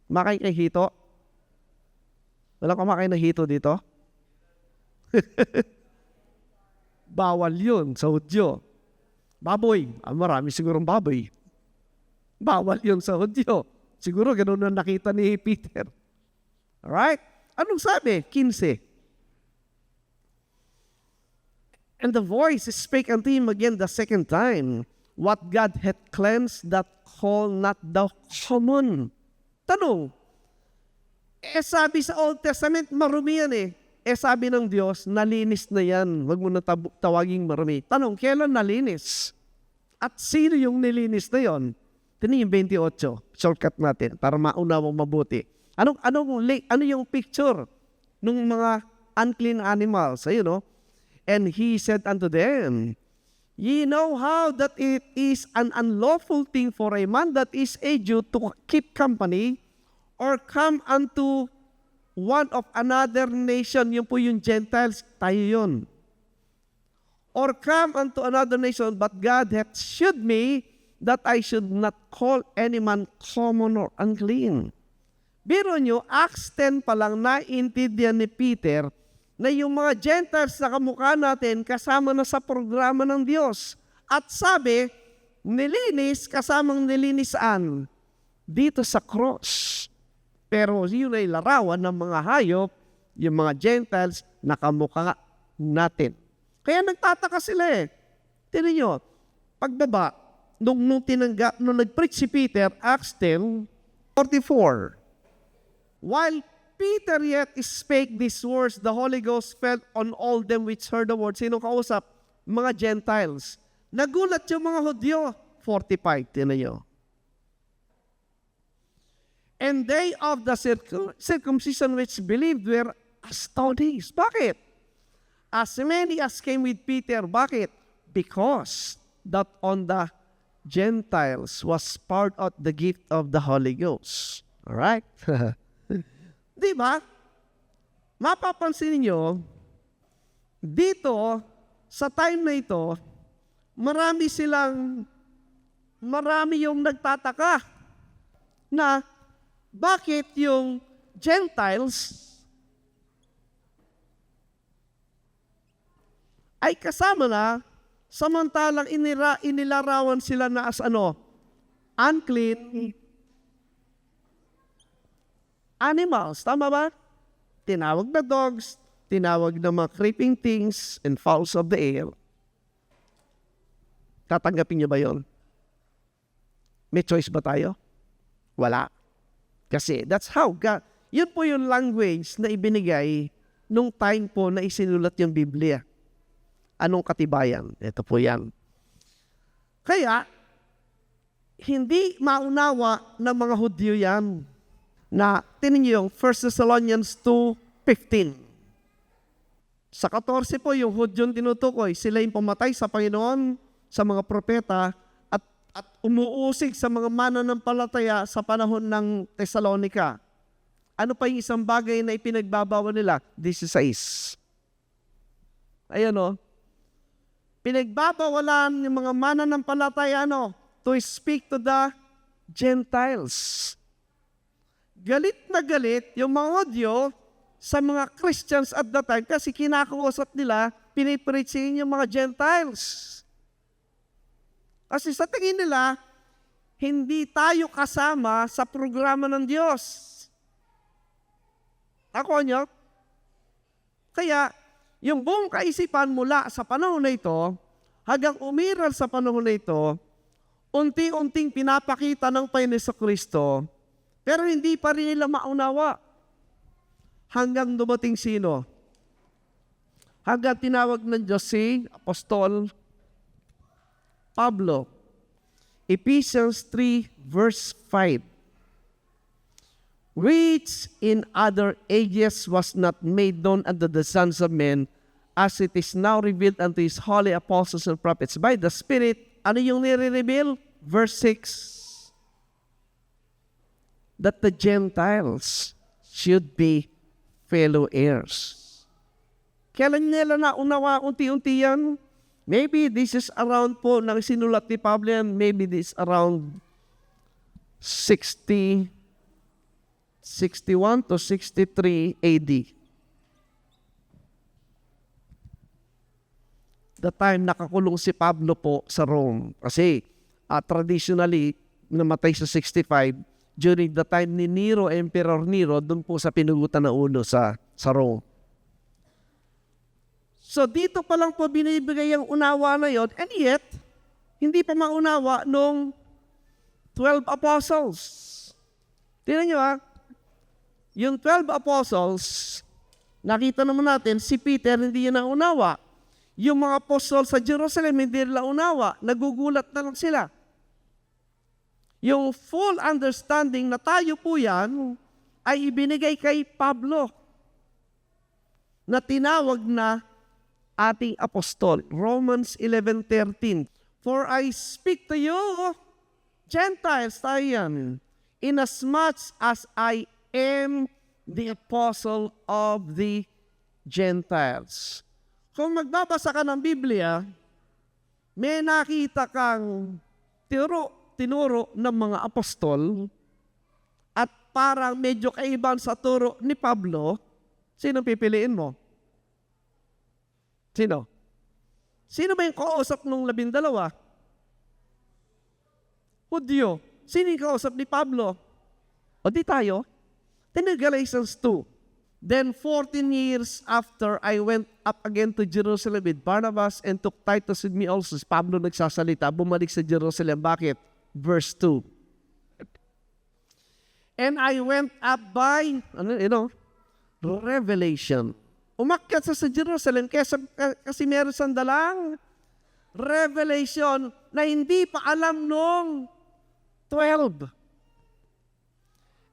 Makain kay hito? Wala kumakain ng hito dito? Bawal yun sa Hudyo. Baboy. Marami sigurong baboy. Bawal yun sa Hudyo. Siguro ganun na nakita ni Peter. Alright? Anong sabi? 15. And the voice spake unto him again the second time, What God hath cleansed, that call not thou common. Tanong, sabi sa Old Testament, marumi yan sabi ng Diyos, nalinis na yan. Huwag mo na tawaging marumi. Tanong, kailan nalinis? At sino yung nilinis na yon? Tingnan yung 28, shortcut natin para maunawa mabuti. Ano yung picture ng mga unclean animals? Ayun, no? And he said unto them, Ye know how that it is an unlawful thing for a man that is a Jew to keep company or come unto one of another nation. Yun po yung Gentiles, tayo yun. Or come unto another nation, but God hath shewed me that I should not call any man common or unclean. Biro nyo, Acts 10 pa lang naintindihan ni Peter na yung mga Gentiles na kamukha natin kasama na sa programa ng Diyos. At sabi, nilinis kasamang nilinisaan dito sa cross. Pero yun ay larawan ng mga hayop, yung mga Gentiles na kamukha natin. Kaya nagtataka sila Tignan nyo, pagbaba, nung nag-preach si Peter, Acts 10:44. While Peter yet spake these words, the Holy Ghost fell on all them which heard the word. Sino kausap? Mga Gentiles. Nagulat yung mga Hudyo. 45, tignan nyo. And they of the circumcision which believed were astonished. Bakit? As many as came with Peter. Bakit? Because that on the Gentiles was poured out the gift of the Holy Ghost. Alright? Di ba? Mapapansin niyo, dito, sa time na ito, marami yung nagtataka na bakit yung Gentiles ay kasama na samantalang inilarawan sila na as unclean animals. Tama ba? Tinawag na dogs, tinawag na mga creeping things and fowls of the air. Tatanggapin niyo ba yon? May choice ba tayo? Wala. Kasi that's how God, yun po yung language na ibinigay nung time po na isinulat yung Biblia. Anong katibayan? Ito po yan. Kaya, hindi maunawa ng mga Hudyo yan. Na, tinin niyo yung 1 Thessalonians 2:15. Sa 14 po, yung Hudyong tinutukoy, sila yung pumatay sa Panginoon, sa mga propeta, at umuusig sa mga mananampalataya sa panahon ng Thessalonica. Ano pa yung isang bagay na ipinagbabawal nila? 16. Ayan o. Pinagbabawalan yung mga mananampalataya, to speak to the Gentiles. Galit na galit yung mga Hudyo sa mga Christians at that time kasi kinakausap nila, pinipreaching yung mga Gentiles. Kasi sa tingin nila, hindi tayo kasama sa programa ng Diyos. Ako nyo? Kaya, yung buong kaisipan mula sa panahon na ito, hanggang umiral sa panahon na ito, unti-unting pinapakita ng Panginoon sa Kristo, pero hindi pa rin nila maunawa. Hanggang dumating sino? Hanggang tinawag ng Diyos si Apostol Pablo. Ephesians 3 verse 5. Which in other ages was not made known unto the sons of men, as it is now revealed unto his holy apostles and prophets by the Spirit. Ano yung nire-reveal? Verse 6. That the Gentiles should be fellow heirs. Kailan nila naunawa unti-unti yan? Maybe this is around po nang sinulat ni Pablo yan, maybe this around 61 to 63 AD. The time nakakulong si Pablo po sa Rome. Kasi traditionally, namatay sa 65 during the time ni Nero, Emperor Nero, doon po sa pinugutan na ulo sa Rome. So dito pa lang po binibigay ang unawa na yon, and yet, hindi pa maunawa nung 12 apostles. Tingnan nyo yung 12 apostles, nakita naman natin, si Peter hindi yun ang unawa. Yung mga apostles sa Jerusalem, hindi nila unawa. Nagugulat na lang sila. Yung full understanding na tayo po yan, ay ibinigay kay Pablo, na tinawag na ating apostol. Romans 11:13. For I speak to you, Gentiles, tayo yan, inasmuch as I am the apostle of the Gentiles. Kung magbabasa ka ng Biblia, may nakita kang tinuro ng mga apostol at parang medyo kaiban sa turo ni Pablo, sino pipiliin mo? Sino? Sino ba yung kausap nung 12? Hudyo. Sino yung kausap ni Pablo? O di tayo? Then Galatians 2. Then 14 years after I went up again to Jerusalem with Barnabas and took Titus with me also. Pablo nagsasalita, bumalik sa Jerusalem. Bakit? Verse 2. And I went up by, revelation. Umakyat sa Jerusalem kasi meron siyang dalang revelation na hindi pa alam nung 12.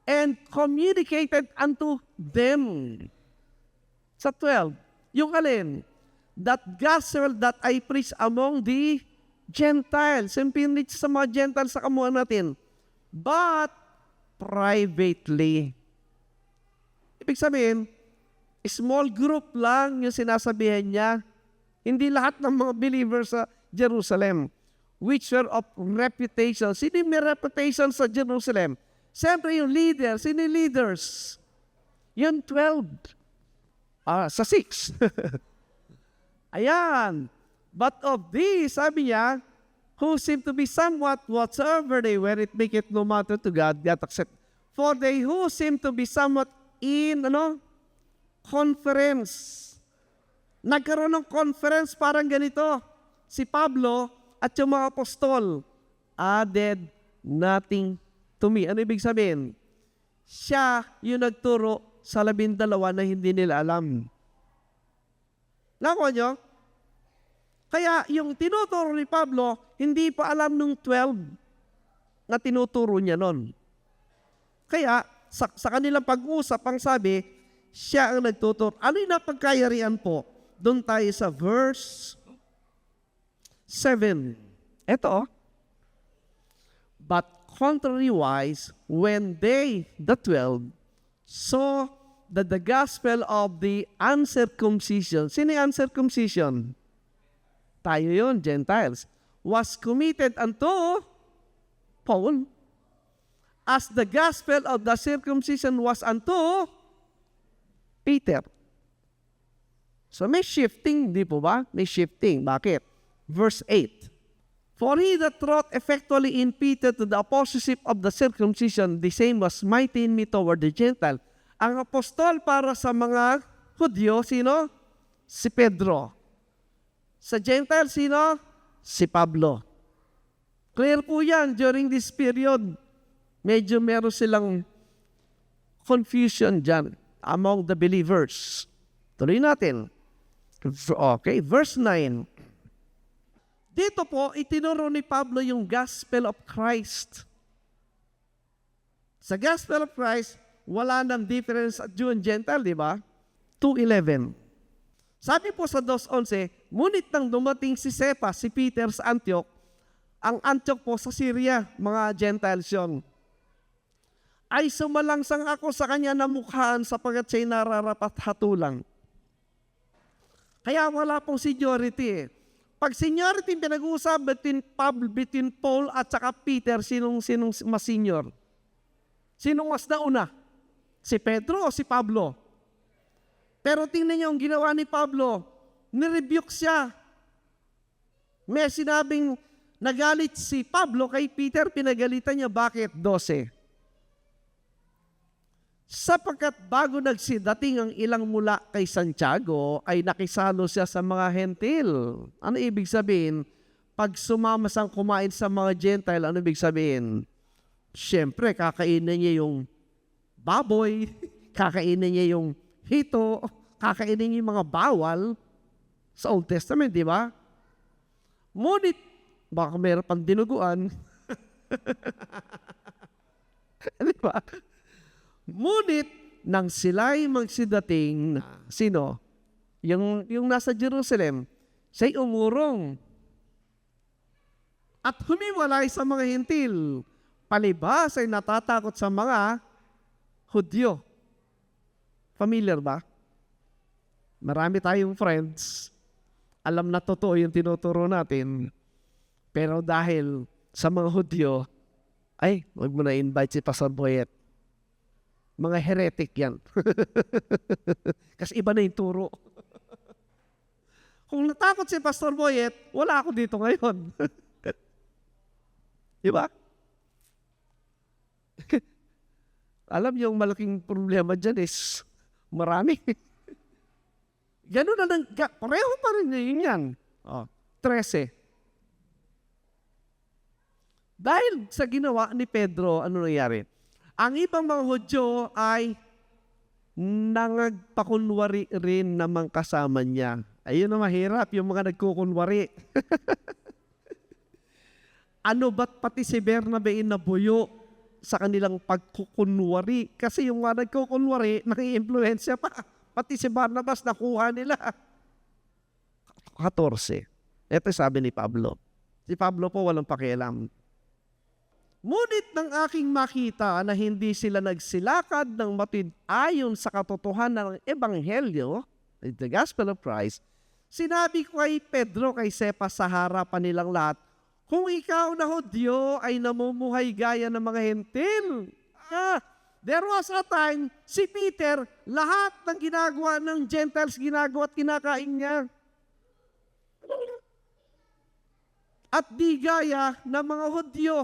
And communicated unto them. Sa 12. Yung alin? That gospel that I preach among the Gentiles. Yung pinreach sa mga Gentiles sa kamuhan natin. But privately. Ibig sabihin, small group lang yung sinasabihan niya. Hindi lahat ng mga believers sa Jerusalem, which were of reputation. Sino may reputation sa Jerusalem? Siyempre yung leaders. Sino yung leaders? Yung 12. Sa 6. Ayan. But of these, sabi niya, who seem to be somewhat whatsoever they were, it make it no matter to God, God accept. For they who seem to be somewhat in, conference. Nagkaroon ng conference parang ganito. Si Pablo at yung mga apostol added nothing to me. Ano ibig sabihin? Siya yung nagturo sa 12 na hindi nila alam. Nakuha nyo? Kaya yung tinuturo ni Pablo, hindi pa alam nung 12. na tinuturo niya nun. Kaya, sa kanilang pag-usap, ang sabi, siya ang nagtuturo. Ano yung napagkayarian po? Doon tayo sa verse 7. Ito, but contrariwise, when they, the 12, saw that the gospel of the uncircumcision, sino yung uncircumcision? Tayo yun, Gentiles, was committed unto Paul, as the gospel of the circumcision was unto Peter. So may shifting, di po ba? May shifting. Bakit? Verse 8. For he that wrought effectually in Peter to the apostleship of the circumcision, the same was mighty in me toward the Gentile. Ang apostol para sa mga Hudyo, sino? Si Pedro. Sa Gentile, sino? Si Pablo. Clear po yan during this period. Medyo meron silang confusion dyan among the believers. Tuloy natin. Okay, verse 9. Dito po, itinuro ni Pablo yung gospel of Christ. Sa gospel of Christ, wala nang difference at Jew and Gentile, di ba? 2:11. Sabi po sa 2:11, ngunit nang dumating si Cephas, si Peter sa Antioch, ang Antioch po sa Syria, mga Gentiles yun, ay sumalangsang ako sa kanya na mukhaan sapagat siya'y nararapat hatulang. Kaya wala pong seniority eh. Pag seniority pinag-uusap between Paul at saka Peter, sinong mas senior? Sinong mas nauna? Si Pedro o si Pablo? Pero tingnan niyo ang ginawa ni Pablo. Nirebuke siya. May sinabing nagalit si Pablo kay Peter, pinagalitan niya. Bakit? 12. Sapagkat bago nagsidating ang ilang mula kay Santiago, ay nakisalo siya sa mga hentil. Ano ibig sabihin? Pag sumama siyang kumain sa mga Gentile, ano ibig sabihin? Siyempre, kakainin niya yung baboy, kakainin niya yung hito, kakainin niya yung mga bawal sa Old Testament, di ba? Ngunit, baka meron pang dinuguan. Di ba? Ngunit, nang sila'y magsidating na, sino? Yung nasa Jerusalem, siya'y umurong at humiwalay sa mga hintil. Palibhas ay natatakot sa mga Hudyo. Familiar ba? Marami tayong friends. Alam na totoo yung tinuturo natin. Pero dahil sa mga Hudyo, ay, huwag mo na invite si Pastor Boyet. Mga heretic yan. Kasi iba na yung turo. Kung natakot si Pastor Boyet, wala ako dito ngayon. Diba? Alam niyo, yung malaking problema dyan is marami. Ganun na lang, pareho pa rin yun yan. 13. Dahil sa ginawa ni Pedro, ano nangyari? Ang ibang mga Hudyo ay nangagpakunwari rin namang kasama niya. Ayun na mahirap, yung mga nagkukunwari. Ano ba't pati si Bernabe nabuyo sa kanilang pagkukunwari? Kasi yung mga nagkukunwari, naki-influensya pa. Pati si Barnabas nakuha nila. 14. Ito sabi ni Pablo. Si Pablo po walang pakialam. Ngunit nang aking makita na hindi sila nagsilakad ng matid ayon sa katotohanan ng Ebanghelyo, the Gospel of Christ, sinabi ko kay Pedro, kay Cephas sa harapan nilang lahat, kung ikaw na Hudyo ay namumuhay gaya ng mga hentil. There was a time, si Peter, lahat ng ginagawa ng Gentiles, ginagawa at kinakain niya. At di gaya ng mga Hudyo.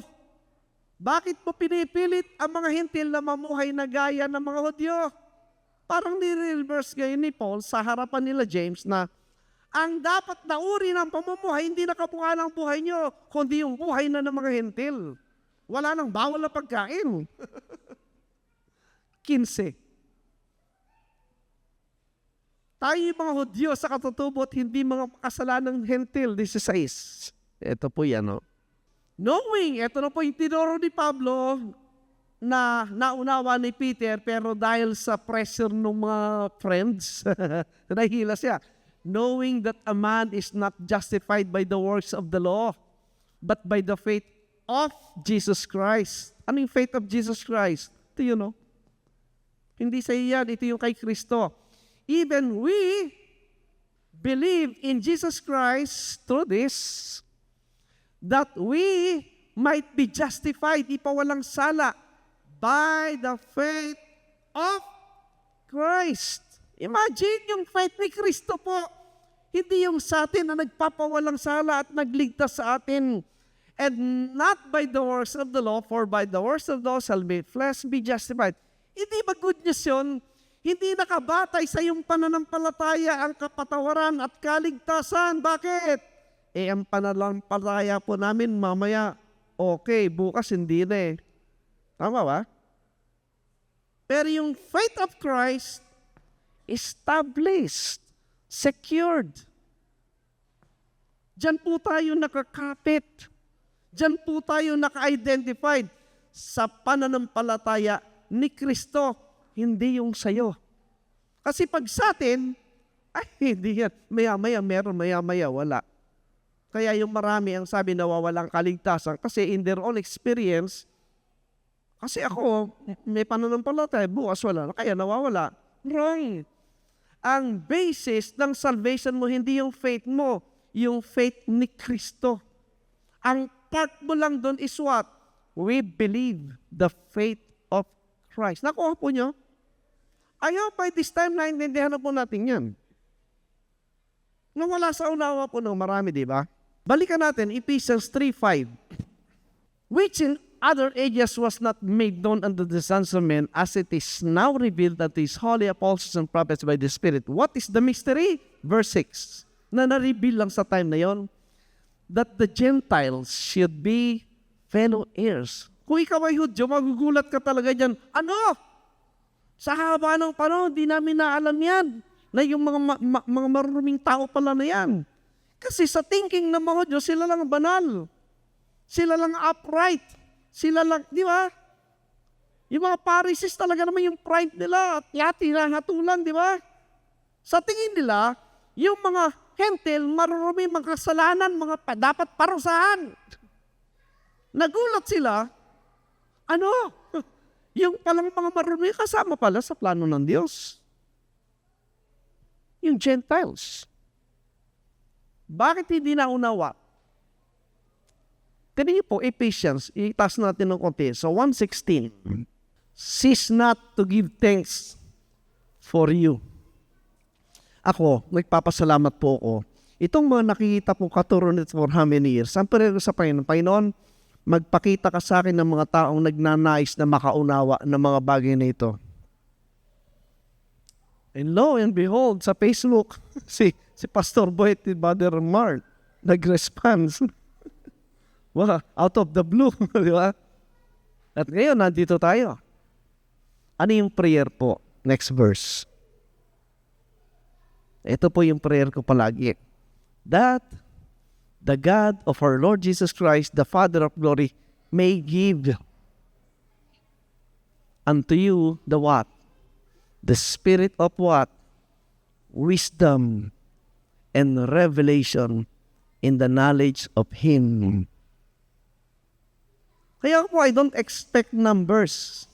Bakit mo pinipilit ang mga hentil na mamuhay na gaya ng mga Hudyo? Parang ni-reverse ngayon ni Paul sa harapan nila James na ang dapat na uri ng pamumuhay, hindi nakapunga ng buhay nyo, kundi yung buhay na ng mga hentil. Wala nang bawal na pagkain. 15. Tayo yung mga Hudyo sa katutubot, hindi mga kasalanang hentil. 16. Ito po yan, no? Knowing, ito na po yung tinuro ni Pablo na naunawa ni Peter, pero dahil sa pressure ng mga friends, nahihila siya. Knowing that a man is not justified by the works of the law, but by the faith of Jesus Christ. Ano yung faith of Jesus Christ? Ito yun, no? Hindi sa iyan, ito yung kay Kristo. Even we believe in Jesus Christ through this, that we might be justified, ipawalang sala, by the faith of Christ. Imagine yung faith ni Kristo po. Hindi yung sa atin na nagpapawalang sala at nagligtas sa atin. And not by the works of the law, for by the works of the law shall be flesh be justified. Hindi ba good news yun? Hindi nakabatay sa iyong pananampalataya ang kapatawaran at kaligtasan. Bakit? Ang pananampalataya po namin mamaya, okay, bukas hindi na eh. Tama ba? Pero yung faith of Christ, established, secured. Diyan po tayo nakakapit. Diyan po tayo naka-identified sa pananampalataya ni Kristo, hindi yung sayo. Kasi pag sa atin, ay hindi yan. Maya-maya meron, maya-maya wala. Kaya yung marami ang sabi nawawalang kaligtasan kasi in their own experience, kasi ako, may pananampalataya, bukas wala na, kaya nawawala. Wrong. Ang basis ng salvation mo, hindi yung faith mo, yung faith ni Kristo. Ang part mo lang doon is what? We believe the faith of Christ. Nakuha po nyo? Ayaw, by this time, naintindihan na po natin yan. Nawala sa unawa po ng marami, di ba? Balikan natin, Ephesians 3:5. Which in other ages was not made known unto the sons of men, as it is now revealed unto his holy apostles and prophets by the Spirit. What is the mystery? Verse 6. Na na-reveal lang sa time na yon, that the Gentiles should be fellow heirs. Kung ikaw ay Hudyo, magugulat ka talaga dyan. Ano? Sa haba ng panahon, di namin naalam yan. Na yung mga maruming tao pala na yan. Kasi sa thinking ng mga Hudyo, sila lang banal. Sila lang upright. Sila lang, di ba? Yung mga Pharisees talaga naman yung pride nila at tinahatulan, di ba? Sa tingin nila, yung mga hentil, marurumi, mga kasalanan, dapat parusahan. Nagulat sila, ano? Yung palang mga marurumi kasama pala sa plano ng Diyos. Yung Gentiles. Bakit hindi naunawa? Tignan po, Ephesians, itaas natin ng konti. So, 1:16. Cease not to give thanks for you. Ako, nagpapasalamat po ako. Itong mga nakikita po katuron for how many years? Ang pero sa Panginoon, magpakita ka sa akin ng mga taong nagnanais na makaunawa ng mga bagay na ito. And lo and behold, sa Facebook, si Pastor Boyd at Brother Mark, nag-response. Wow, out of the blue, di ba? At ngayon, nandito tayo. Ano yung prayer po? Next verse. Ito po yung prayer ko palagi. That the God of our Lord Jesus Christ, the Father of glory, may give unto you the what? The spirit of what? Wisdom and revelation in the knowledge of Him. Kaya po, I don't expect numbers.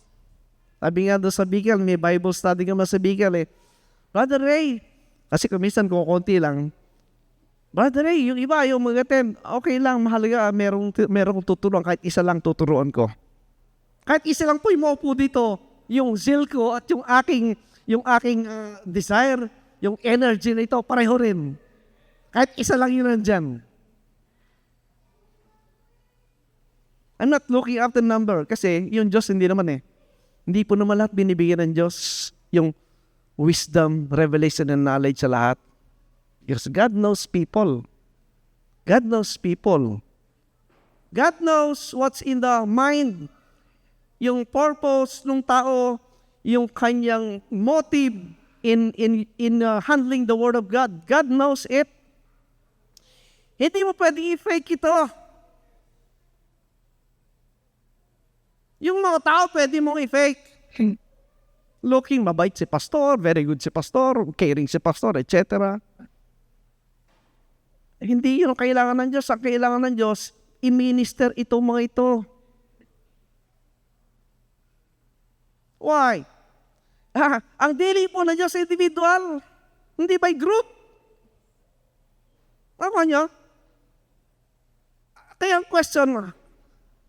Sabi nga doon sa Bicol, may Bible study ka sa Bicol eh. Brother Ray, kasi kumisan ko konti lang. Brother Ray, yung iba, yung mag-attend, okay lang, mahalaga, merong tuturuan, kahit isa lang tuturuan ko. Kahit isa lang po yung maupo dito, yung zeal ko at yung aking desire, yung energy na ito, pareho rin. Kahit isa lang yun nandyan. I'm not looking after number kasi yung Diyos hindi naman eh. Hindi po naman lahat binibigyan ng Diyos yung wisdom, revelation, and knowledge sa lahat. Because God knows people. God knows people. God knows what's in the mind, yung purpose ng tao, yung kanyang motive in handling the Word of God. God knows it. Hindi mo pwedeng i-fake ito. Yung mga tao pwede mong i-fake. Looking mabait si pastor, very good si pastor, caring si pastor, etc. Hindi yun ang kailangan ng Diyos. Ang kailangan ng Diyos, i-minister itong mga ito. Why? Ang daily po ng Diyos individual, hindi by group. Tama niyo? Kaya ang question,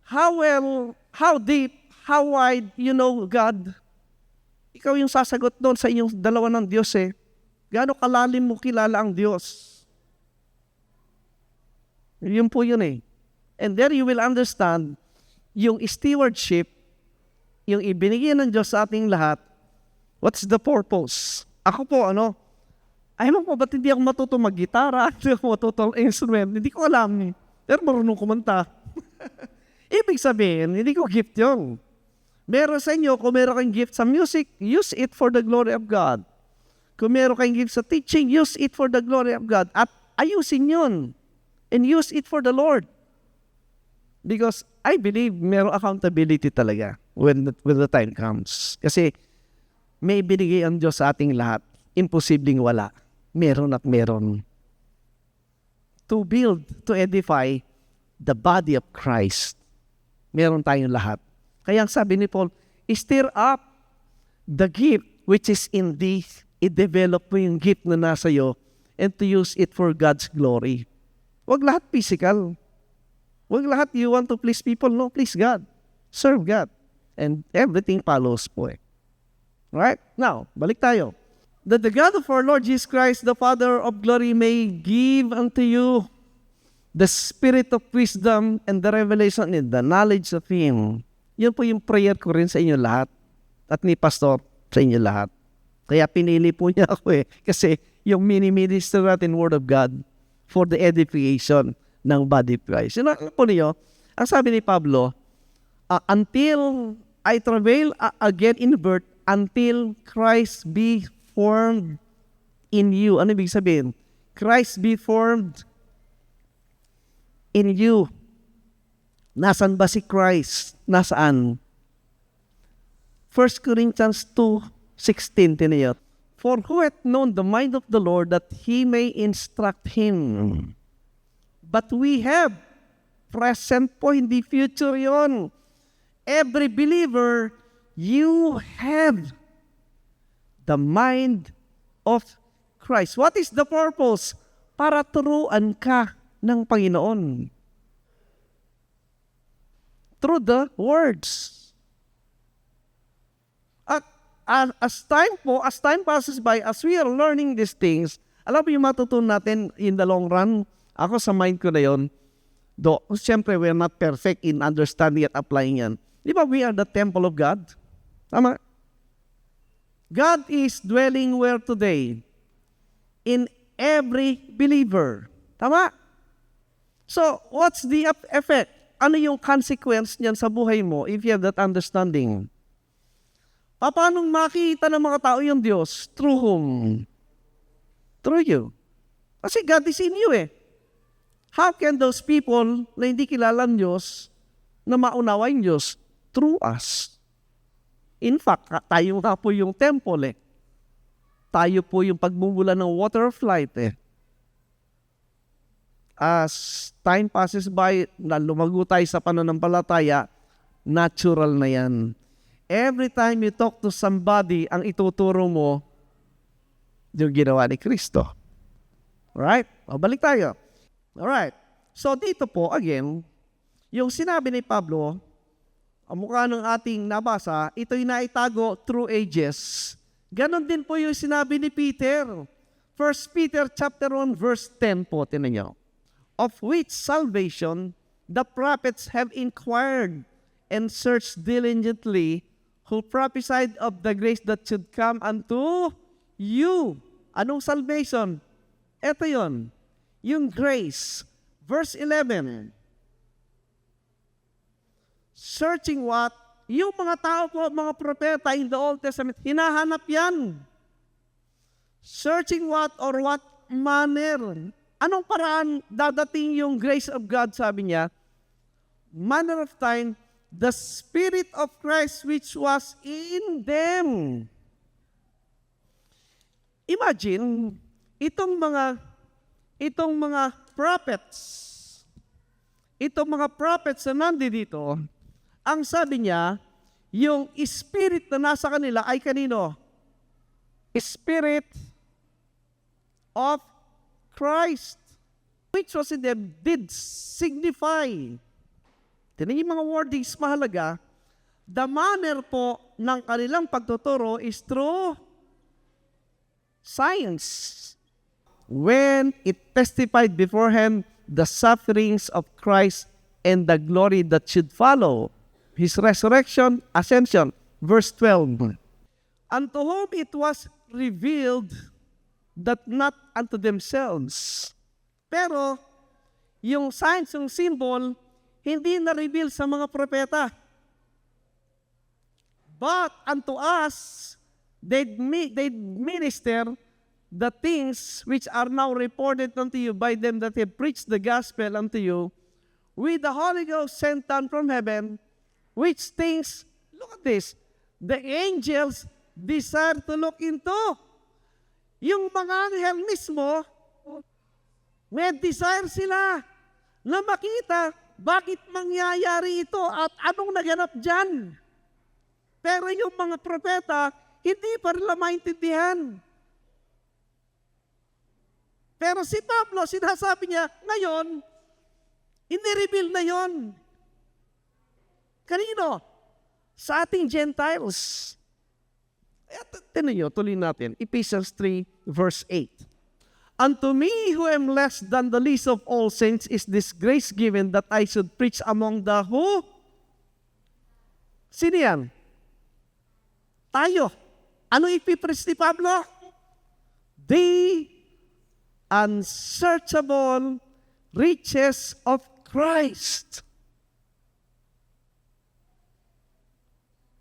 how well, how deep, how wide you know God? Ikaw yung sasagot doon sa inyong dalawa ng Diyos eh. Gaano kalalim mo kilala ang Diyos? Yun po yun eh. And there you will understand yung stewardship, yung ibinigay ng Diyos sa ating lahat, what's the purpose? Ako po, ayaw mo ba't hindi ako matuto mag-gitara? Hindi ako matuto instrument? Hindi ko alam eh. Pero marunong kumanta. Ibig sabihin, hindi ko gift yun. Meron sa inyo, kung meron kang gift sa music, use it for the glory of God. Kung meron kang gift sa teaching, use it for the glory of God. At ayusin yun. And use it for the Lord. Because I believe meron accountability talaga when the time comes. Kasi may binigay ang Diyos sa ating lahat. Imposibleng wala. Meron at meron. To build, to edify the body of Christ. Meron tayong lahat. Kaya ang sabi ni Paul, stir up the gift which is in thee. I-develop mo yung gift na nasa iyo and to use it for God's glory. Huwag lahat physical. Huwag lahat you want to please people. No, please God. Serve God. And everything follows po eh. Right? Now, balik tayo. That the God of our Lord Jesus Christ, the Father of glory, may give unto you the spirit of wisdom and the revelation and the knowledge of Him. Yun po yung prayer ko rin sa inyo lahat at ni Pastor sa inyo lahat. Kaya pinili po niya ako eh. Kasi yung mini-minister natin Word of God for the edification ng body of Christ. Yun po niyo, ang sabi ni Pablo, until I travail again in birth, until Christ be formed in you. Ano ibig sabihin? Christ be formed in you. Nasaan ba si Christ? Nasaan? 1 Corinthians 2:16, tiniyo. For who hath known the mind of the Lord that He may instruct him? But we have, present po, hindi future yon. Every believer, you have the mind of Christ. What is the purpose? Para turuan ka ng Panginoon. Through the words. At as time passes by, as we are learning these things, alam mo yung matutunan natin in the long run? Ako sa mind ko na yun, though, siyempre, we're not perfect in understanding at applying yan. Di ba we are the temple of God? Tama? God is dwelling where today? In every believer. Tama? So, what's the effect? Ano yung consequence niyan sa buhay mo if you have that understanding? Paano makita ng mga tao yung Diyos? Through whom? Through you. Kasi God is in you eh. How can those people na hindi kilala ng Diyos na maunawa yung Diyos? Through us. In fact, tayo nga po yung temple eh. Tayo po yung pagmumula ng water of life eh. As time passes by, na lumago tayo sa pananampalataya, natural na yan. Every time you talk to somebody, ang ituturo mo, yung ginawa ni Kristo. Alright? O, balik tayo. Alright. So, dito po, again, yung sinabi ni Pablo, ang mukha ng ating nabasa, ito'y naitago through ages. Ganon din po yung sinabi ni Peter. 1 Peter chapter 1, verse 10 po, tinan nyo. Of which salvation the prophets have inquired and searched diligently, who prophesied of the grace that should come unto you. Anong salvation? Ito yon, yung grace. Verse 11. Searching what? Yung mga tao po, mga propeta in the Old Testament, hinahanap yan. Searching what or what manner? Anong paraan dadating yung grace of God, sabi niya? Manner of time the Spirit of Christ which was in them. Imagine, itong mga prophets na nandito, ang sabi niya, yung spirit na nasa kanila ay kanino? Spirit of Christ, which was in them, did signify. Tignan yung mga wordings mahalaga. The manner po ng kanilang pagtuturo is through science. When it testified beforehand the sufferings of Christ and the glory that should follow, His resurrection, ascension. Verse 12. Unto whom it was revealed that not unto themselves. Pero, yung signs, yung symbol, hindi na-reveal sa mga propeta. But unto us, they'd minister the things which are now reported unto you by them that have preached the gospel unto you, with the Holy Ghost sent down from heaven, which things, look at this, the angels desire to look into. Yung mga anghel mismo, may desire sila na makita bakit mangyayari ito at anong naganap dyan. Pero yung mga propeta, hindi pa rin maintindihan. Pero si Pablo, sinasabi niya, ngayon, ini-reveal na yon. Kanino? Sa ating Gentiles. Tinan nyo, tuloy natin. Ephesians 3, verse 8. Unto me who am less than the least of all saints is this grace given that I should preach among the who? Sino yan? Tayo. Ano ipipreach ni Pablo? The unsearchable riches of Christ.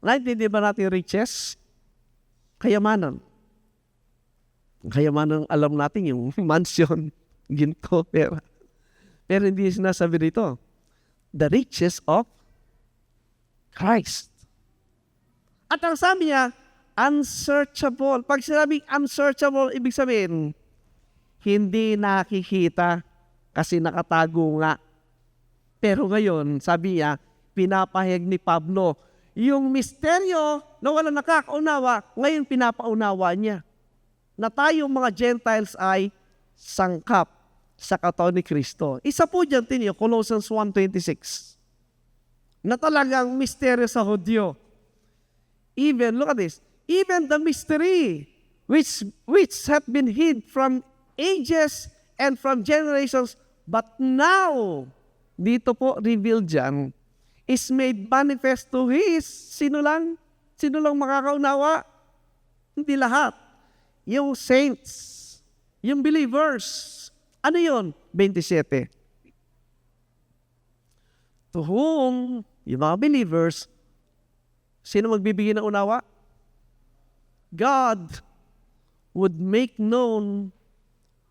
Naintindihan ba natin riches? Kayamanan. Kayamanan, alam natin yung mansion, ginto, pera. Pero hindi sinasabi dito. The riches of Christ. At ang sabi niya, unsearchable. Pag sinabing unsearchable, ibig sabihin, hindi nakikita kasi nakatago nga. Pero ngayon, sabi niya, pinapahayag ni Pablo, yung misteryo na walang nakakaunawa, ngayon pinapaunawa niya. Na tayong mga Gentiles ay sangkap sa katawan ni Kristo. Isa po dyan, tinyo, Colossians 1:26. Na talagang misteryo sa Hudyo. Even, look at this, even the mystery which hath been hid from ages and from generations, but now, dito po, revealed dyan, is made manifest to His. Sino lang? Sino lang makakaunawa? Hindi lahat. Yung saints, yung believers. Ano yun? 27. To whom, yung mga believers, sino magbibigay ng unawa? God would make known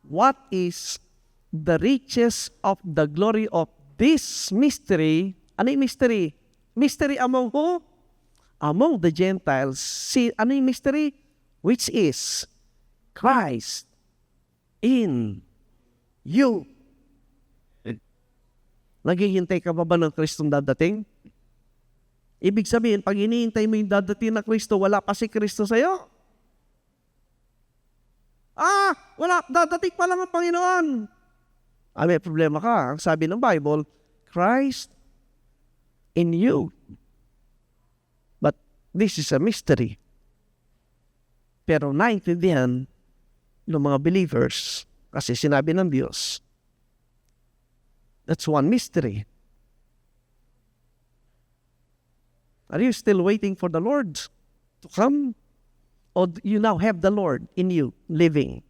what is the riches of the glory of this mystery. Ano yung mystery? Mystery among who? Among the Gentiles. Ano yung mystery? Which is Christ in you. Naghihintay ka ba ng Kristong dadating? Ibig sabihin, pag hinihintay mo yung dadating na Kristo, wala pa si Kristo sa'yo. Wala, dadating pa lang ang Panginoon. May problema ka. Ang sabi ng Bible, Christ in you. But this is a mystery. Pero naintindihan ng mga believers, kasi sinabi ng Diyos, that's one mystery. Are you still waiting for the Lord to come? Or you now have the Lord in you, living?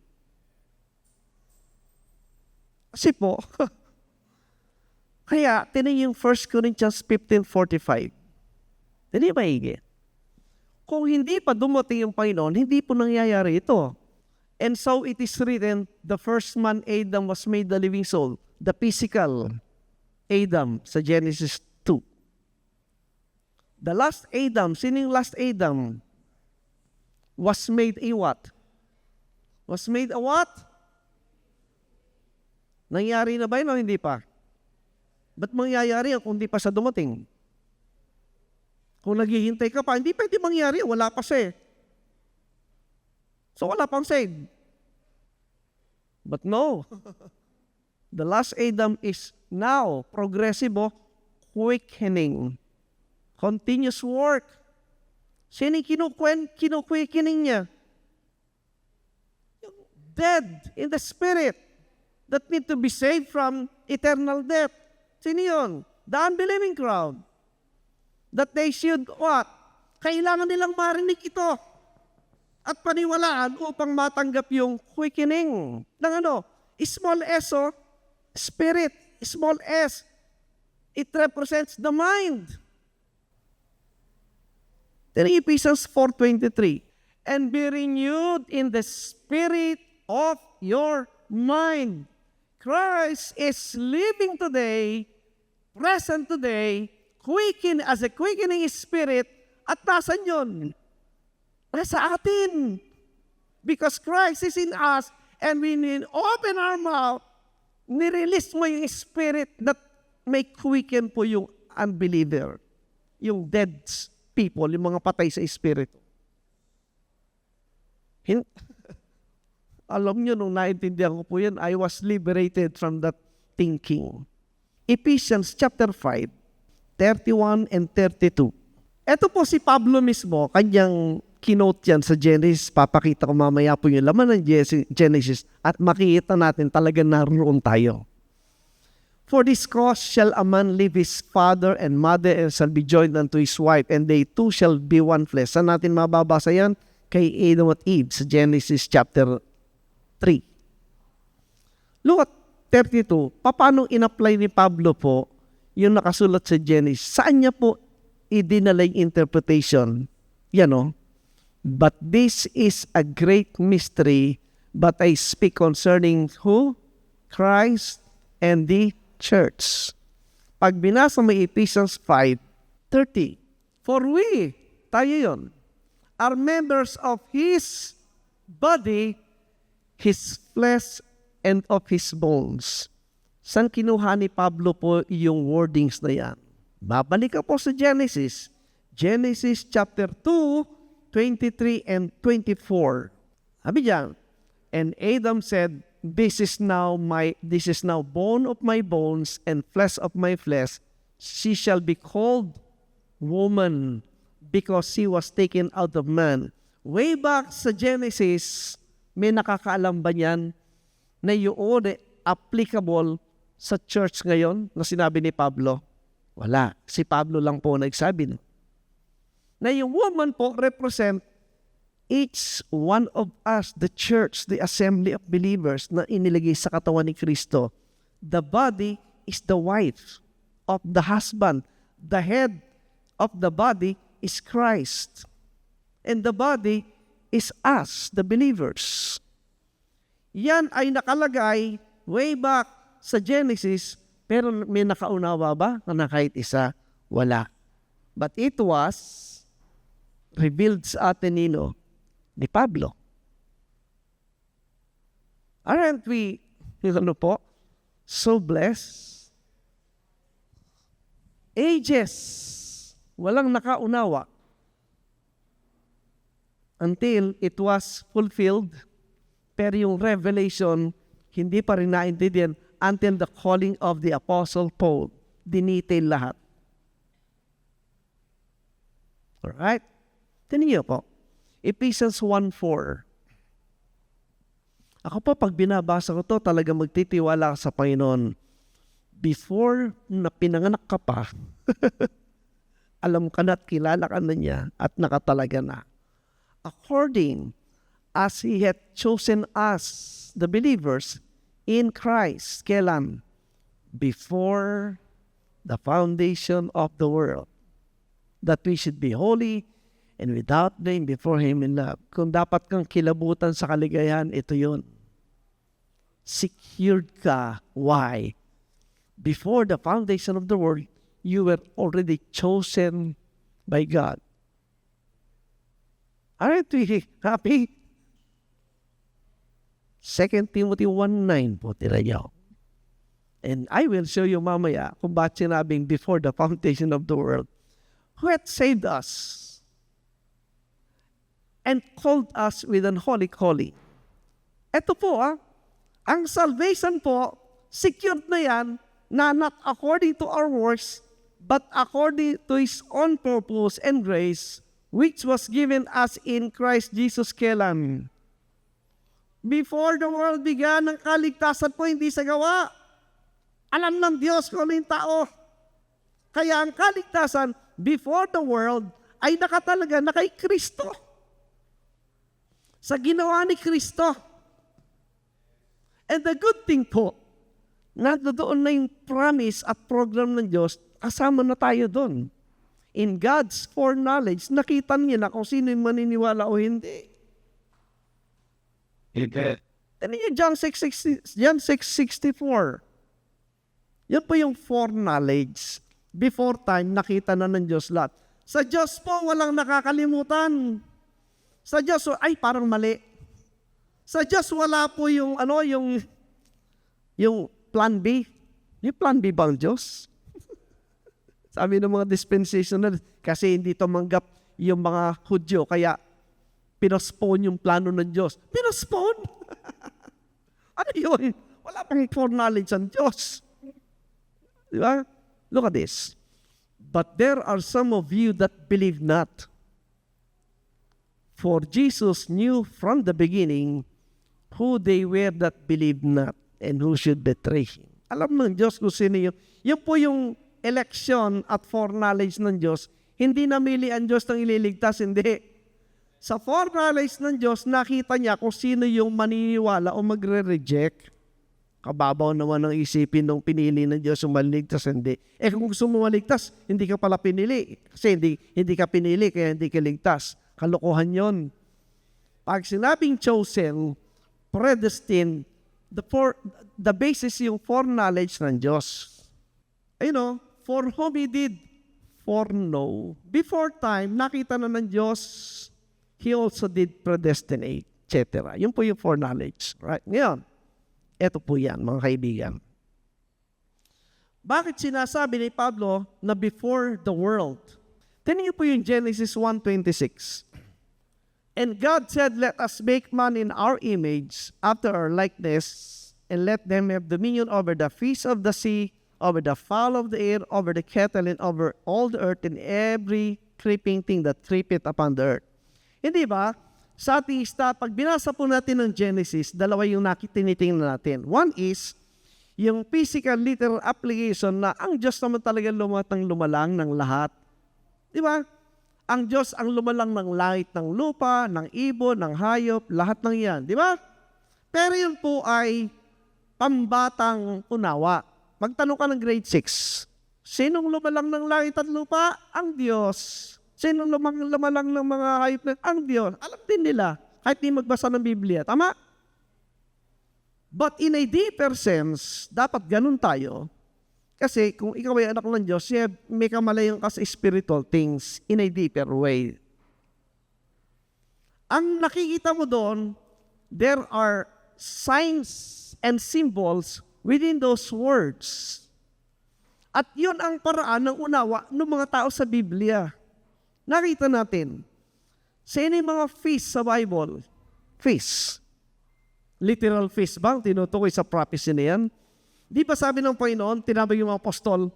Kasi po, kaya, tinan yung 1 Corinthians 15:45. Tinan ba higit? Kung hindi pa dumating yung Panginoon, hindi po nangyayari ito. And so it is written, the first man, Adam, was made the living soul. The physical Adam sa Genesis 2. The last Adam, sino yung last Adam? Was made a what? Was made a what? Nangyari na ba yun o hindi pa? Ba't mangyayari kung hindi pa sa dumating? Kung naghihintay ka pa, hindi pwede mangyari, wala pa siya. So wala pang saved. But no, the last Adam is now progressive, quickening. Continuous work. Sino kinuquickening niya? Yung dead in the spirit that need to be saved from eternal death. Sino yun? The unbelieving crowd. That they should what? Kailangan nilang marinig ito at paniwalaan upang matanggap yung quickening ng small s, spirit, small s. It represents the mind. Then Ephesians 4:23, and be renewed in the spirit of your mind. Christ is living today, present today, quicken as a quickening spirit, at nasan yun? Nasa atin. Because Christ is in us, and we need open our mouth, nirelease mo yung spirit that may quicken po yung unbeliever, yung dead people, yung mga patay sa espiritu. Alam nyo, nung naintindihan ko po yan, I was liberated from that thinking. Ephesians chapter 5, 31 and 32. Ito po si Pablo mismo, kanyang kinote yan sa Genesis. Papakita ko mamaya po yung laman ng Genesis at makikita natin talaga naroon tayo. For this cause shall a man leave his father and mother and shall be joined unto his wife, and they two shall be one flesh. Saan natin mababasa yan? Kay Adam at Eve sa Genesis chapter 3. Look at 32. Paano in-apply ni Pablo po yung nakasulat sa Genesis? Saan niya po idinala yung interpretation? Yan o. But this is a great mystery, but I speak concerning who? Christ and the church. Pag binasa mo Ephesians 5:30, for we, tayo yun, are members of His body, His flesh, and of His bones. Saan kinuha ni Pablo po yung wordings na yan? Babalik ka po sa Genesis. Genesis chapter 2, 23 and 24. Sabi diyan, and Adam said, This is now bone of my bones and flesh of my flesh. She shall be called woman because she was taken out of man. Way back sa Genesis, may nakakaalam ba niyan na yun applicable sa church ngayon na sinabi ni Pablo? Wala. Si Pablo lang po nagsabi. Na yung woman po represent each one of us, the church, the assembly of believers na inilagay sa katawan ni Kristo. The body is the wife of the husband. The head of the body is Christ. And the body is us, the believers. Yan ay nakalagay way back sa Genesis, pero may nakaunawa ba na kahit isa? Wala. But it was revealed sa atin ni Pablo. Aren't we, so blessed? Ages, walang nakaunawa until it was fulfilled, pero yung revelation, hindi pa rin naintindihan until the calling of the Apostle Paul. Dinetail lahat. Alright? Tingnan niyo po. Ephesians 1:4. Ako po, pag binabasa ko to, talaga magtitiwala sa Panginoon. Before na pinanganak ka pa, alam ka na at kilala ka na niya at nakatalaga na. According as He hath chosen us, the believers, in Christ. Kailan? Before the foundation of the world. That we should be holy and without blame before Him in love. Kung dapat kang kilabutan sa kaligayahan, ito yun. Secured ka. Why? Before the foundation of the world, you were already chosen by God. Aren't we happy? 2 Timothy 1:9 po, tira niyo. And I will show you mamaya kung bakit sinabing before the foundation of the world, who hath saved us and called us with an holy calling. Ito po, ang salvation po, secured na yan, na not according to our works, but according to His own purpose and grace, which was given us in Christ Jesus kailan? Before the world began, ang kaligtasan po hindi sa gawa. Alam ng Diyos kung ano yung tao. Kaya ang kaligtasan, before the world, ay nakatalaga na kay Kristo. Sa ginawa ni Kristo. And the good thing po, doon na yung promise at program ng Diyos, kasama na tayo doon. In God's foreknowledge, nakita niya na kung sino yung maniniwala o hindi. Ano yung John 6:64? Yan po yung foreknowledge. Before time, nakita na ng Diyos lahat. Sa Diyos po, walang nakakalimutan. Sa Diyos, ay parang mali. Sa Diyos, wala po yung plan B. Yung plan B ba ang Diyos? Sabi ng mga dispensational, kasi hindi tumanggap yung mga Hudyo, kaya pinospone yung plano ng Diyos. Pinospone? Ano yun? Wala pang foreknowledge ang Diyos. Di ba? Look at this. But there are some of you that believe not. For Jesus knew from the beginning who they were that believed not and who should betray Him. Alam ng Diyos kung sino yun. Yun po yung election at foreknowledge ng Diyos. Hindi namili ang Diyos ng ililigtas, hindi. Sa foreknowledge ng Diyos, nakita niya kung sino yung maniniwala o magre-reject. Kababaw naman ang isipin nung pinili ng Diyos yung maligtas, hindi. Kung gusto mo maligtas, hindi ka pala pinili. Kasi hindi ka pinili, kaya hindi ka ligtas. Kalokohan yon. Pag sinabing chosen, predestined, the basis yung foreknowledge ng Diyos. For whom He did foreknow. Before time, nakita na ng Diyos, He also did predestinate, etc. Yun po yung foreknowledge. Right? Ngayon, eto po yan, mga kaibigan. Bakit sinasabi ni Pablo na before the world? Tingnan niyo po yung Genesis 1:26. And God said, let us make man in our image, after our likeness, and let them have dominion over the fish of the sea, over the fowl of the air, over the cattle, and over all the earth, and every creeping thing that creepeth upon the earth. Hindi ba? Sa ateista, pag binasa po natin ng Genesis, dalawa yung tinitingnan natin. One is, yung physical literal application na ang Diyos naman talaga lumalang ng lahat. Di ba? Ang Diyos ang lumalang ng langit, ng lupa, ng ibon, ng hayop, lahat ng yan. Di ba? Pero yun po ay pambatang unawa. Magtanong ka ng grade 6. Sinong lumalang ng langit at lupa? Ang Diyos. Sinong lumalang ng mga hayop na? Ang Diyos. Alam din nila, kahit di magbasa ng Biblia. Tama? But in a deeper sense, dapat ganun tayo. Kasi kung ikaw ay anak ng Diyos, may kamalayan ka sa spiritual things in a deeper way. Ang nakikita mo doon, there are signs and symbols within those words. At yun ang paraan ng unawa ng mga tao sa Biblia. Nakita natin, sino yung mga feast sa Bible? Feast. Literal feast bang tinutukoy sa prophecy na yan? Di ba sabi ng Panginoon, tinabay yung mga apostol,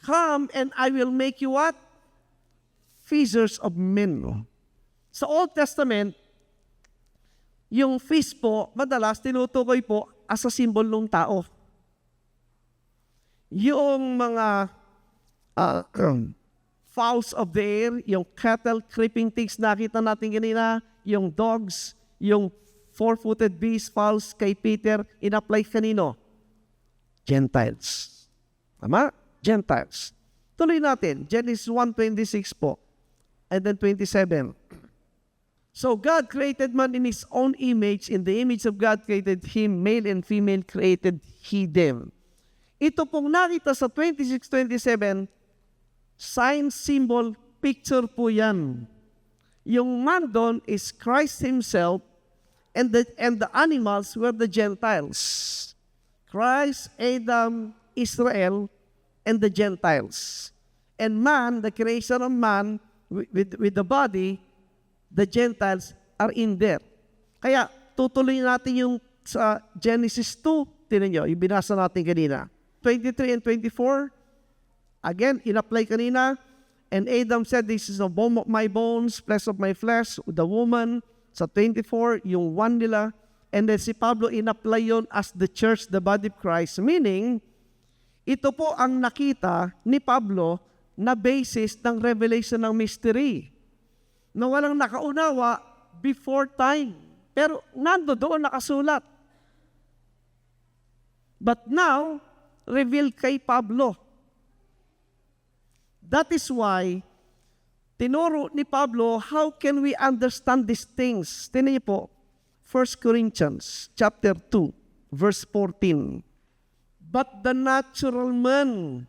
come and I will make you what? Fishers of men. Sa Old Testament, yung feast po, madalas tinutukoy po as a symbol ng tao. Yung mga fowls of the air, yung cattle, creeping things, nakita natin kanina, yung dogs, yung four-footed beasts, fowls kay Peter, in-apply kanino? Gentiles. Tama? Gentiles. Tuloy natin, Genesis 1:26 po, and then 27. So God created man in His own image, in the image of God created him, male and female created He them. Ito pong nakita sa 26:27, sign, symbol, picture po yan. Yung man doon is Christ Himself, and the animals were the Gentiles. Christ, Adam, Israel, and the Gentiles. And man, the creation of man, with the body, the Gentiles are in there. Kaya, tutuloy natin yung sa Genesis 2, tinan nyo, yung binasa natin kanina. 23 and 24, again, in-apply kanina, and Adam said, this is a bone of my bones, flesh of my flesh, the woman, sa 24, yung one nila, and then si Pablo in-apply yun as the church, the body of Christ, meaning, ito po ang nakita ni Pablo na basis ng revelation ng mystery, na walang nakaunawa before time. Pero nando doon nakasulat. But now, revealed kay Pablo. That is why, tinuro ni Pablo, how can we understand these things? Tingnan niyo po, 1 Corinthians chapter 2, verse 14. But the natural man,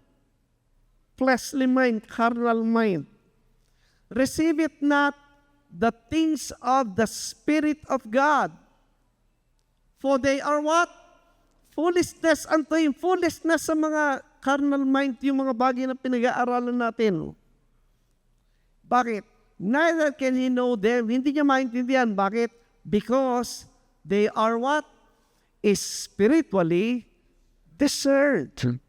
fleshly mind, carnal mind, receive it not the things of the Spirit of God. For they are what? Foolishness unto him. Foolishness sa mga carnal mind, yung mga bagay na pinag-aaralan natin. Bakit? Neither can he know them. Hindi niya maintindihan. Bakit? Because they are what? Is spiritually discerned.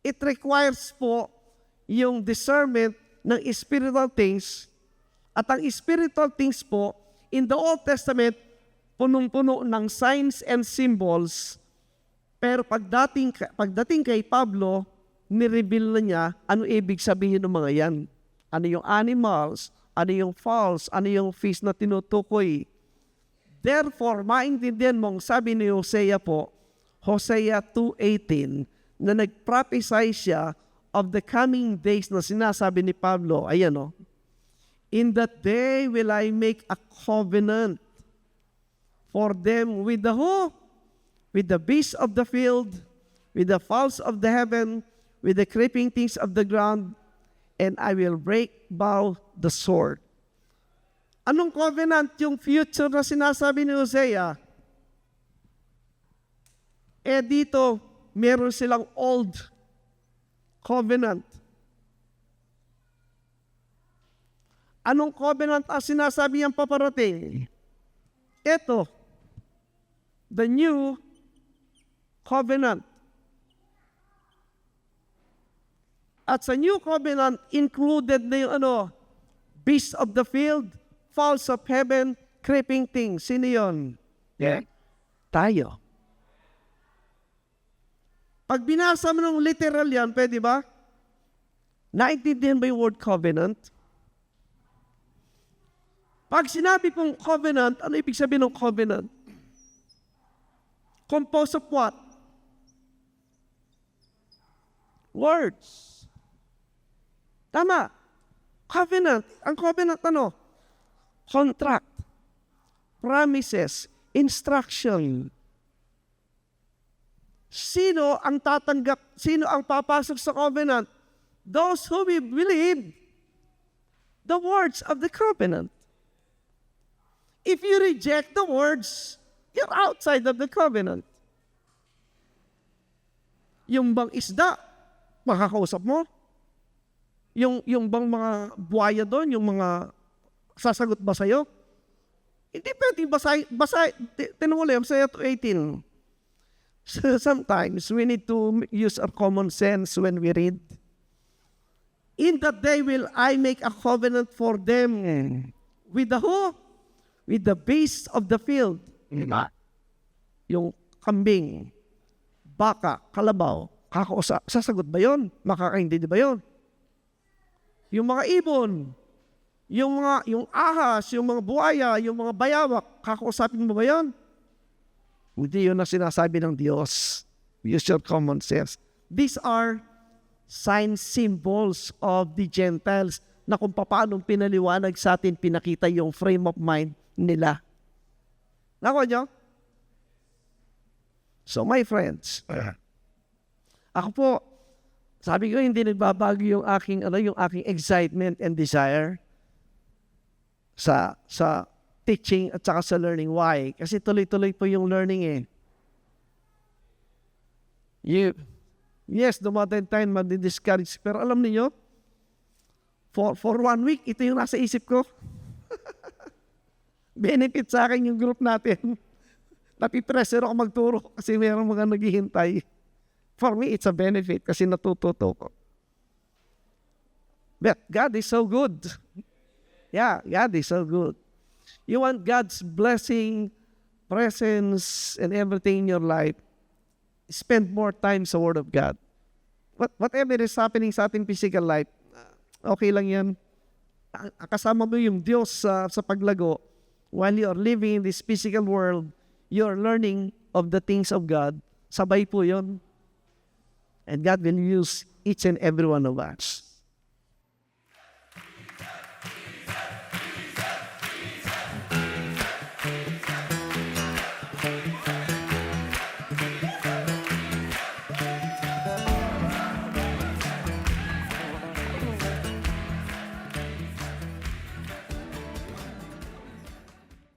It requires po yung discernment ng spiritual things. At ang spiritual things po, in the Old Testament, punong-puno ng signs and symbols. Pero pagdating kay Pablo, nireveal na niya ano ibig sabihin ng mga yan. Ano yung animals, ano yung fowls, ano yung fish na tinutukoy. Therefore, maintindihan mong sabi ni Hosea po, Hosea 2:18, na nag-prophesy siya of the coming days na sinasabi ni Pablo. Ayan o. In that day will I make a covenant for them with the who? With the beasts of the field, with the fowls of the heaven, with the creeping things of the ground, and I will break bow the sword. Anong covenant yung future na sinasabi ni Hosea? Dito, meron silang old covenant. Anong covenant ang sinasabi niyang paparating? Ito, the new covenant. At sa new covenant, included na yung beasts of the field, fowls of heaven, creeping things. Sino yun? Yeah. Tayo. Pag binasa mo ng literal yan, pwede ba? Naintindihan ba yung word covenant? Pag sinabi pong covenant, ano ibig sabihin ng covenant? Composed of what? Words. Tama. Covenant. Ang covenant ano? Contract. Promises. Instruction. Sino ang tatanggap? Sino ang papasok sa covenant? Those who will believe the words of the covenant. If you reject the words, you're outside of the covenant. Yung bang isda, makakausap mo? Yung bang mga buhaya doon, yung mga sasagot ba sa'yo? Hindi pwede basay. Tinuli, Hosea 2:18. So sometimes we need to use our common sense when we read. In that day will I make a covenant for them with the who? With the beasts of the field. Yung kambing, baka, kalabaw, sasagot ba yun? Makakaintindi ba yun? Yung mga ibon, yung ahas, yung mga buhaya, yung mga bayawak, kakausapin mo ba yun? Hindi yun na sinasabi ng Diyos. Use your common sense. These are signs, symbols of the Gentiles na kung paano pinaliwanag sa atin, pinakita yung frame of mind nila. Nakuha nyo? So my friends, ako po, Sabi ko, hindi nagbabago yung aking excitement and desire sa teaching at saka sa learning. Why? Kasi tuloy-tuloy po yung learning eh. Yes, dumating time madi-discourage. Pero alam niyo, for 1 week, ito yung nasa isip ko. Benefit sa akin yung group natin. Napipressure ako magturo kasi mayroong mga naghihintay. For me, it's a benefit kasi natututo ko. But God is so good. Yeah, God is so good. You want God's blessing, presence, and everything in your life, spend more time sa Word of God. Whatever is happening sa ating physical life, okay lang yan. Kasama mo yung Diyos sa paglago. While you are living in this physical world, you are learning of the things of God. Sabay po yun. And God will use each and every one of us.